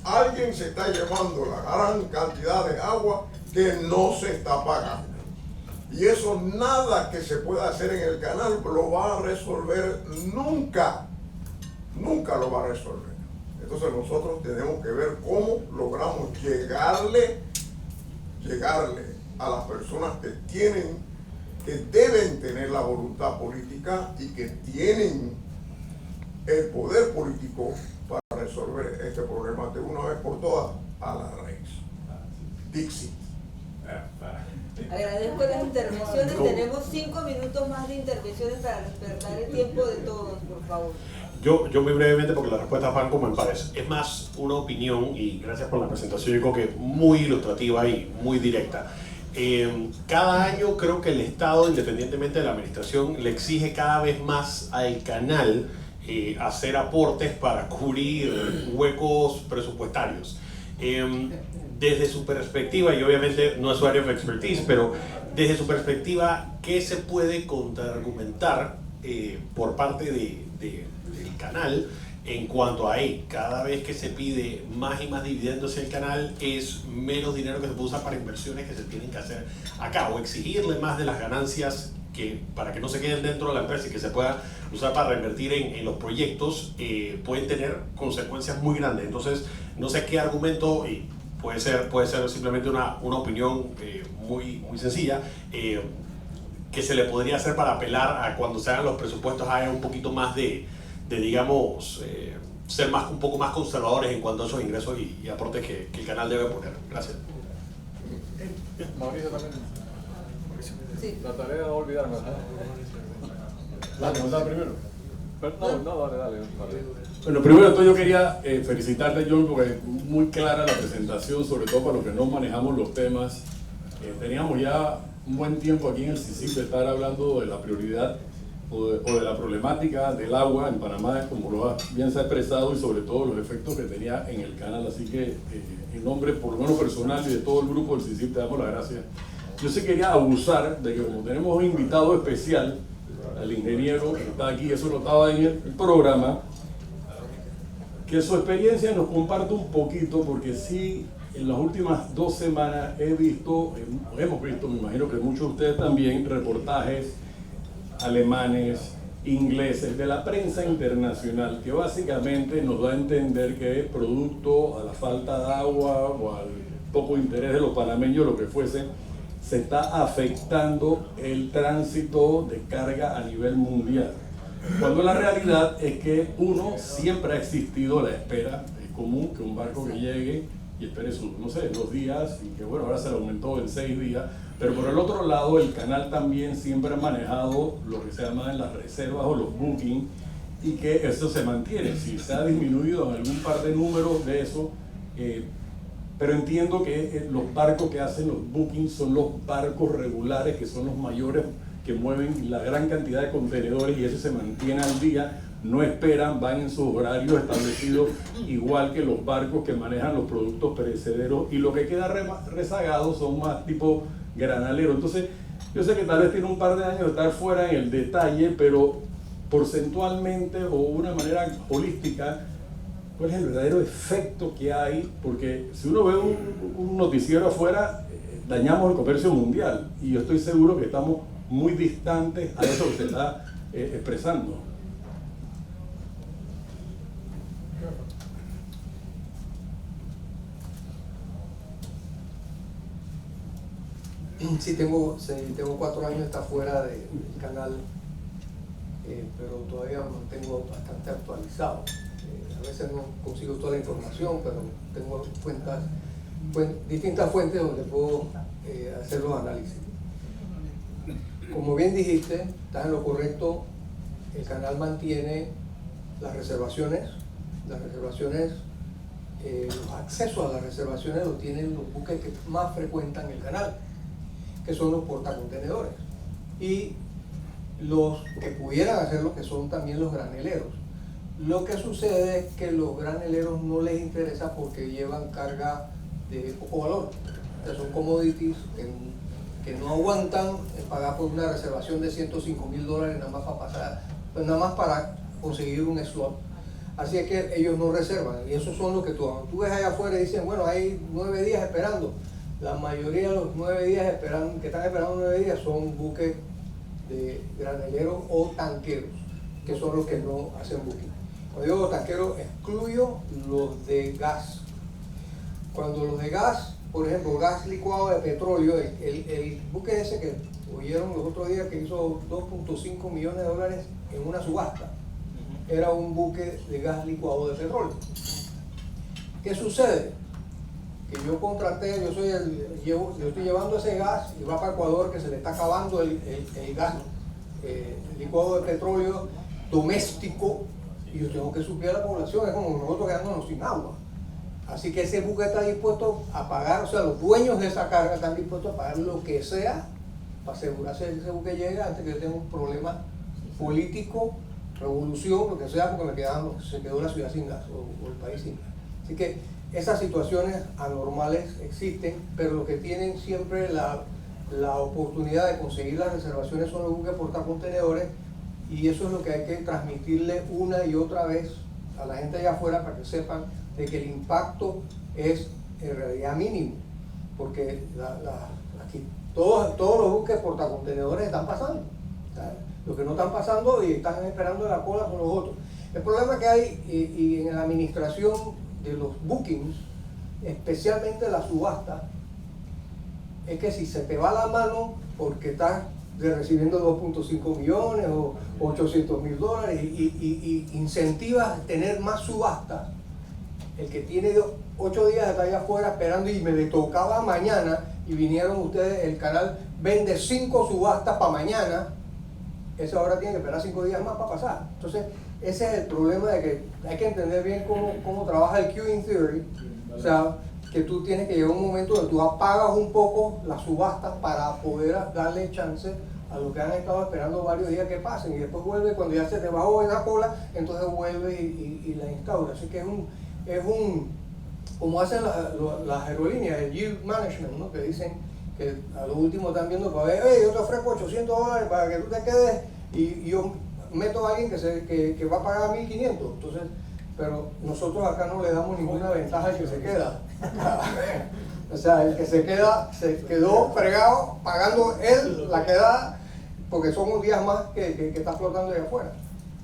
Alguien se está llevando la gran cantidad de agua que no se está pagando. Y eso nada que se pueda hacer en el canal lo va a resolver nunca. Nunca lo va a resolver. Entonces nosotros tenemos que ver cómo logramos llegarle a las personas que deben tener la voluntad política y que tienen el poder político para resolver este problema de una vez por todas a la raíz. Dixie. Agradezco las intervenciones. Tenemos 5 minutos más de intervenciones para respetar el tiempo de todos, por favor. Yo muy brevemente, porque las respuestas van como en pares. Es más una opinión, y gracias por la presentación, yo creo que muy ilustrativa y muy directa. Cada año creo que el Estado, independientemente de la administración, le exige cada vez más al canal hacer aportes para cubrir huecos presupuestarios. Desde su perspectiva, y obviamente no es su área de expertise, pero desde su perspectiva, ¿qué se puede contraargumentar por parte del canal en cuanto a cada vez que se pide más y más dividendos en el canal, es menos dinero que se puede usar para inversiones que se tienen que hacer acá, o exigirle más de las ganancias para que no se queden dentro de la empresa y que se pueda usar para reinvertir en los proyectos, pueden tener consecuencias muy grandes? Entonces, no sé qué argumento, y puede ser simplemente una opinión muy sencilla, que se le podría hacer para apelar a cuando se hagan los presupuestos haya un poquito más de digamos, ser un poco más conservadores en cuanto a esos ingresos y aportes que el canal debe poner. Gracias. Mauricio también. Sí. Trataré de no olvidarme. ¿La pregunta primero? No, dale. Bueno, primero de todo yo quería felicitarte, John, porque es muy clara la presentación, sobre todo para los que no manejamos los temas. Teníamos ya un buen tiempo aquí en el CICIP de estar hablando de la prioridad o de la problemática del agua en Panamá, como bien se ha expresado, y sobre todo los efectos que tenía en el canal. Así que en nombre, por lo menos personal, y de todo el grupo del CICIP, te damos las gracias. Yo sí quería abusar de que como tenemos un invitado especial, al ingeniero que está aquí, eso no estaba en el programa, que su experiencia nos comparte un poquito, porque sí, en las últimas 2 semanas hemos visto, me imagino que muchos de ustedes también, reportajes alemanes, ingleses, de la prensa internacional, que básicamente nos da a entender que producto a la falta de agua o al poco interés de los panameños, lo que fuese, se está afectando el tránsito de carga a nivel mundial. Cuando la realidad es que siempre ha existido la espera, es común que un barco que llegue y espere no sé, 2 días, y que bueno, ahora se le aumentó en 6 días, pero por el otro lado el canal también siempre ha manejado lo que se llaman las reservas o los bookings, y que eso se mantiene. Si se ha disminuido en algún par de números de eso, pero entiendo que los barcos que hacen los bookings son los barcos regulares, que son los mayores, que mueven la gran cantidad de contenedores, y eso se mantiene al día, no esperan, van en sus horarios establecidos, igual que los barcos que manejan los productos perecederos, y lo que queda rezagado son más tipo granalero. Entonces, yo sé que tal vez tiene un par de años de estar fuera en el detalle, pero porcentualmente o de una manera holística, ¿cuál es el verdadero efecto que hay? Porque si uno ve un noticiero afuera, dañamos el comercio mundial, y yo estoy seguro que estamos muy distantes a eso que se está expresando. Sí, tengo 4 años, está fuera del canal, pero todavía me mantengo bastante actualizado. A veces no consigo toda la información, pero tengo distintas fuentes donde puedo hacer los análisis. Como bien dijiste, estás en lo correcto, el canal mantiene las reservaciones, los accesos a las reservaciones lo tienen los buques que más frecuentan el canal, que son los portacontenedores, y los que pudieran hacerlo, que son también los graneleros. Lo que sucede es que los graneleros no les interesa porque llevan carga de poco valor, o sea, son commodities que no aguantan pagar por una reservación de $105,000 nada más para pasar, pues nada más para conseguir un slot. Así es que ellos no reservan, y esos son los que tú ves allá afuera y dicen, bueno, hay 9 días esperando. La mayoría de los 9 días que están esperando 9 días son buques de graneleros o tanqueros, que son los que no hacen booking. Cuando digo tanqueros, excluyo los de gas. Cuando los de gas, por ejemplo, gas licuado de petróleo, el buque ese que oyeron los otros días que hizo $2.5 millones en una subasta, era un buque de gas licuado de petróleo. ¿Qué sucede? Que yo contraté, yo estoy llevando ese gas y va para Ecuador, que se le está acabando el gas licuado de petróleo doméstico, y yo tengo que suplir a la población, es como nosotros quedándonos sin agua. Así que ese buque está dispuesto a pagar, o sea, los dueños de esa carga están dispuestos a pagar lo que sea para asegurarse que ese buque llegue antes que yo tenga un problema político, revolución, lo que sea, porque se quedó la ciudad sin gas o el país sin gas. Así que esas situaciones anormales existen, pero los que tienen siempre la oportunidad de conseguir las reservaciones son los buques portacontenedores, y eso es lo que hay que transmitirle una y otra vez a la gente allá afuera para que sepan de que el impacto es en realidad mínimo, porque aquí todos los buques portacontenedores están pasando. Los que no están pasando y están esperando en la cola son los otros. El problema que hay y en la administración de los bookings, especialmente la subasta, es que si se te va la mano porque estás recibiendo 2.5 millones o 800.000 dólares y incentivas tener más subastas. El que tiene 8 días está allá afuera esperando y me le tocaba mañana y vinieron ustedes, el canal vende 5 subastas para mañana, ese ahora tiene que esperar 5 días más para pasar. Entonces ese es el problema, de que hay que entender bien cómo trabaja el queuing theory. O sea, que tú tienes que llegar a un momento donde tú apagas un poco las subastas para poder darle chance a los que han estado esperando varios días que pasen, y después vuelve, cuando ya se te bajó esa cola, entonces vuelve y la instaura. Así que es un como hacen las aerolíneas, el yield management, ¿no? Que dicen que a lo último están viendo para ver, hey, yo te ofrezco $800 para que tú te quedes, y yo meto a alguien que va a pagar 1.500. Entonces, pero nosotros acá no le damos ninguna ventaja al que se queda. O sea, el que se queda, se quedó fregado pagando él la quedada, porque son unos días más que está flotando allá afuera.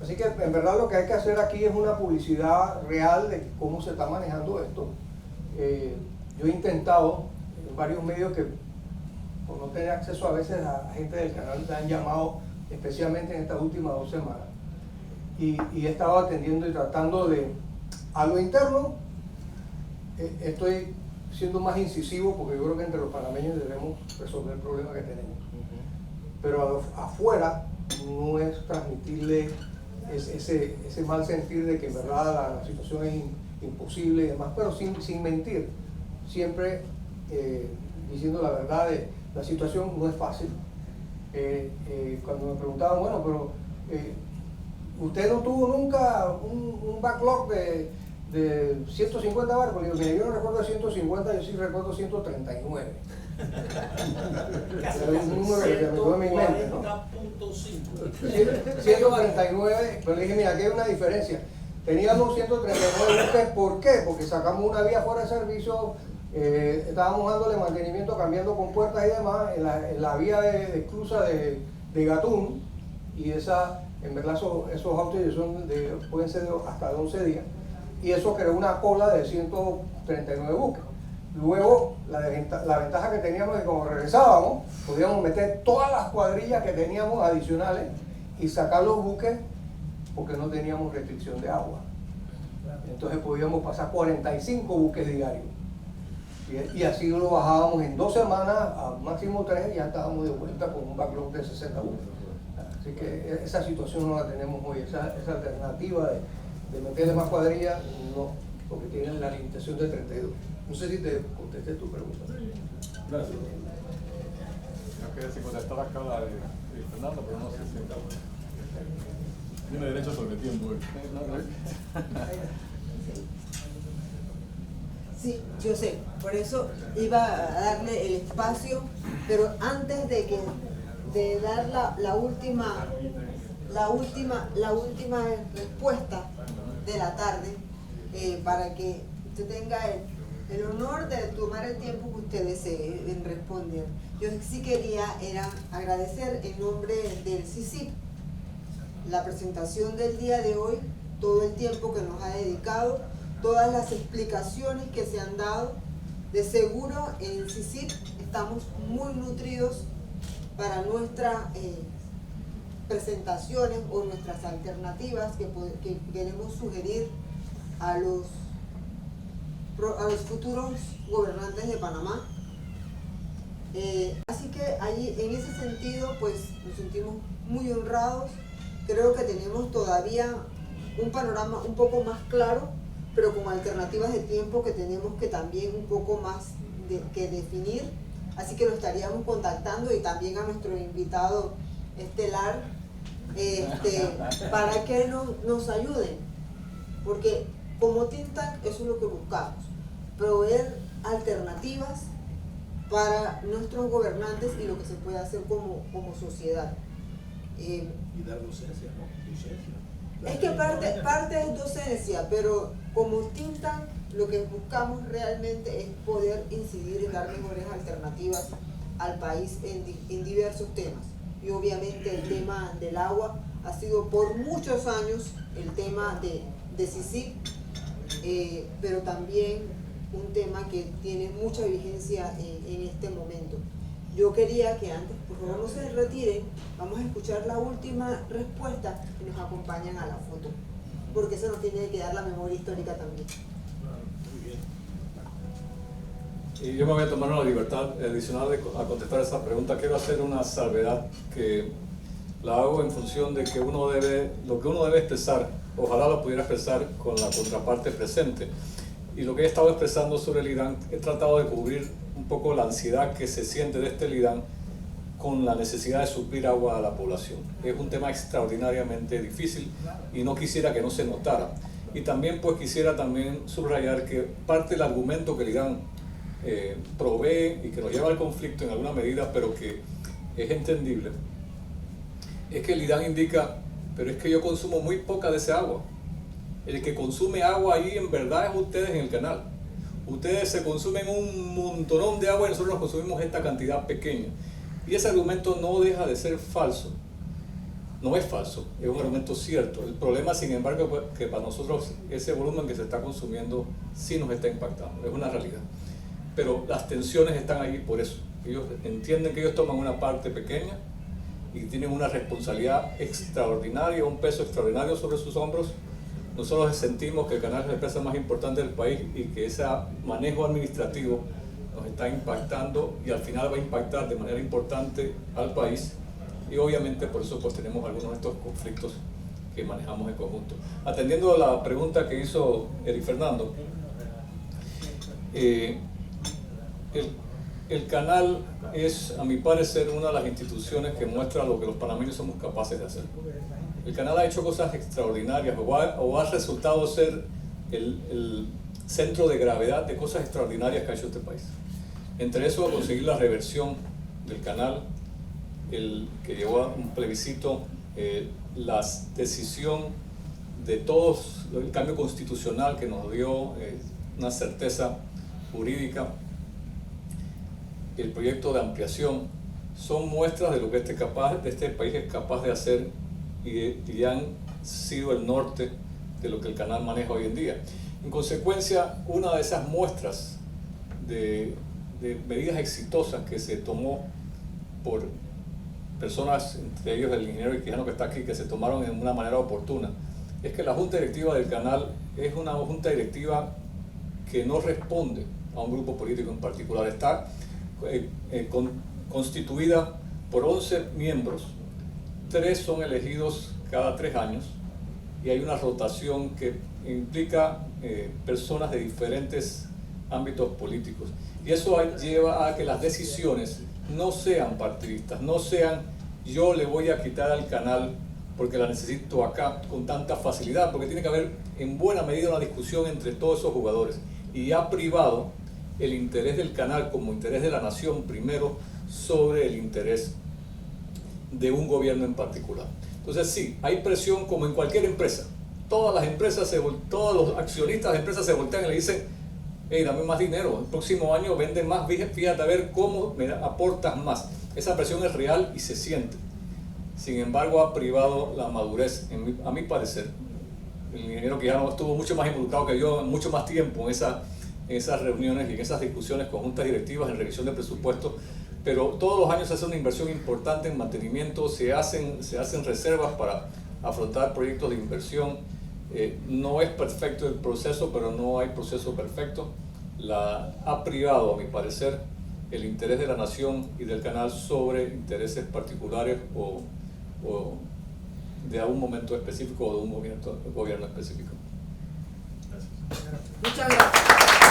Así que en verdad lo que hay que hacer aquí es una publicidad real de cómo se está manejando esto. Yo he intentado en varios medios que, por no tener acceso a veces a gente del canal, me han llamado, especialmente en estas últimas 2 semanas, y he estado atendiendo y tratando de, a lo interno, estoy siendo más incisivo, porque yo creo que entre los panameños debemos resolver el problema que tenemos. Pero afuera no es transmitirle ese mal sentir de que en verdad la situación es imposible y demás, pero sin mentir, siempre diciendo la verdad de la situación no es fácil. Cuando me preguntaban, bueno, pero usted no tuvo nunca un backlog de 150 barcos. Le digo, mira, yo no recuerdo 150, yo sí recuerdo 139. Es un número que me quedó en mi mente, ¿no? 149, pero le dije, mira, aquí hay una diferencia. Teníamos 139 buques, ¿por qué? Porque sacamos una vía fuera de servicio, estábamos dándole mantenimiento, cambiando compuertas y demás, en la vía de cruza de Gatún, y en verdad esos outages pueden ser hasta de 11 días, y eso creó una cola de 139 buques. Luego, la ventaja que teníamos es que cuando regresábamos, podíamos meter todas las cuadrillas que teníamos adicionales y sacar los buques, porque no teníamos restricción de agua. Entonces podíamos pasar 45 buques diarios. Y así lo bajábamos en 2 semanas, a máximo 3, y ya estábamos de vuelta con un backlog de 60 buques. Así que esa situación no la tenemos hoy, esa alternativa de meterle más cuadrillas, no, porque tienen la limitación de 32. No sé si te contesté tu pregunta. Gracias. Yo quería si contestar acá la de Fernando, pero no sé si... Tiene derecho sobre tiempo. Sí, yo sé, por eso iba a darle el espacio, pero antes de dar la última respuesta de la tarde, para que usted tenga el honor de tomar el tiempo que usted desee en responder. Yo sí quería agradecer en nombre del CICIP la presentación del día de hoy, todo el tiempo que nos ha dedicado, todas las explicaciones que se han dado. De seguro en el CICIP estamos muy nutridos para nuestras presentaciones o nuestras alternativas que queremos sugerir a los futuros gobernantes de Panamá. Así que ahí, en ese sentido, pues nos sentimos muy honrados. Creo que tenemos todavía un panorama un poco más claro, pero con alternativas de tiempo que tenemos que también un poco más que definir. Así que lo estaríamos contactando, y también a nuestro invitado estelar, para que nos ayuden, porque como think tank eso es lo que buscamos, proveer alternativas para nuestros gobernantes y lo que se puede hacer como sociedad. Y dar docencia, ¿no? Docencia. Es que parte es docencia, pero como think tank lo que buscamos realmente es poder incidir en dar mejores alternativas al país en diversos temas. Y obviamente el tema del agua ha sido por muchos años el tema de CICIP, pero también un tema que tiene mucha vigencia en este momento. Yo quería que antes, por favor, no se retiren, vamos a escuchar la última respuesta y nos acompañan a la foto, porque eso nos tiene que dar la memoria histórica también. Y yo me voy a tomar una libertad adicional a contestar esa pregunta. Quiero hacer una salvedad que la hago en función de que lo que uno debe expresar, ojalá lo pudiera expresar con la contraparte presente. Y lo que he estado expresando sobre el IDAN, he tratado de cubrir un poco la ansiedad que se siente de este IDAN con la necesidad de suplir agua a la población. Es un tema extraordinariamente difícil y no quisiera que no se notara. Y también pues quisiera también subrayar que parte del argumento que el IDAN provee y que nos lleva al conflicto en alguna medida, pero que es entendible, es que el IDAN indica, pero es que yo consumo muy poca de esa agua. El que consume agua ahí en verdad es ustedes en el canal. Ustedes se consumen un montonón de agua y nosotros nos consumimos esta cantidad pequeña. Y ese argumento no deja de ser falso. No es falso, es un argumento cierto. El problema, sin embargo, es que para nosotros ese volumen que se está consumiendo sí nos está impactando, es una realidad. Pero las tensiones están ahí por eso. Ellos entienden que ellos toman una parte pequeña y tienen una responsabilidad extraordinaria, un peso extraordinario sobre sus hombros. Nosotros sentimos que el canal es la empresa más importante del país y que ese manejo administrativo nos está impactando y al final va a impactar de manera importante al país. Y obviamente por eso pues tenemos algunos de estos conflictos que manejamos en conjunto. Atendiendo a la pregunta que hizo Eric Fernando, el canal es, a mi parecer, una de las instituciones que muestra lo que los panameños somos capaces de hacer. El canal ha hecho cosas extraordinarias o ha resultado ser el centro de gravedad de cosas extraordinarias que ha hecho este país. Entre eso, conseguir la reversión del canal, el que llevó a un plebiscito, la decisión de todos, el cambio constitucional que nos dio una certeza jurídica, el proyecto de ampliación, son muestras de lo que este país es capaz de hacer y han sido el norte de lo que el canal maneja hoy en día. En consecuencia, una de esas muestras de medidas exitosas que se tomó por personas, entre ellos el ingeniero Quijano que está aquí, que se tomaron en una manera oportuna, es que la Junta Directiva del canal es una Junta Directiva que no responde a un grupo político en particular. Está constituida por 11 miembros, 3 son elegidos cada 3 años y hay una rotación que implica personas de diferentes ámbitos políticos. Y eso lleva a que las decisiones no sean partidistas, no sean yo le voy a quitar al canal porque la necesito acá con tanta facilidad, porque tiene que haber en buena medida una discusión entre todos esos jugadores. Y ha privado el interés del canal como interés de la nación primero sobre el interés de un gobierno en particular. Entonces sí, hay presión como en cualquier empresa. Todas las empresas, todos los accionistas de empresas se voltean y le dicen, hey, dame más dinero, el próximo año vende más, fíjate a ver cómo me aportas más. Esa presión es real y se siente. Sin embargo, ha privado la madurez, a mi parecer. El ingeniero Quijano estuvo mucho más involucrado que yo, mucho más tiempo en esas reuniones y en esas discusiones con juntas directivas en revisión de presupuestos, pero todos los años se hace una inversión importante en mantenimiento, se hacen reservas para afrontar proyectos de inversión. No es perfecto el proceso, pero no hay proceso perfecto. Ha privado, a mi parecer, el interés de la nación y del canal sobre intereses particulares o de un momento específico o de un gobierno específico. Muchas gracias.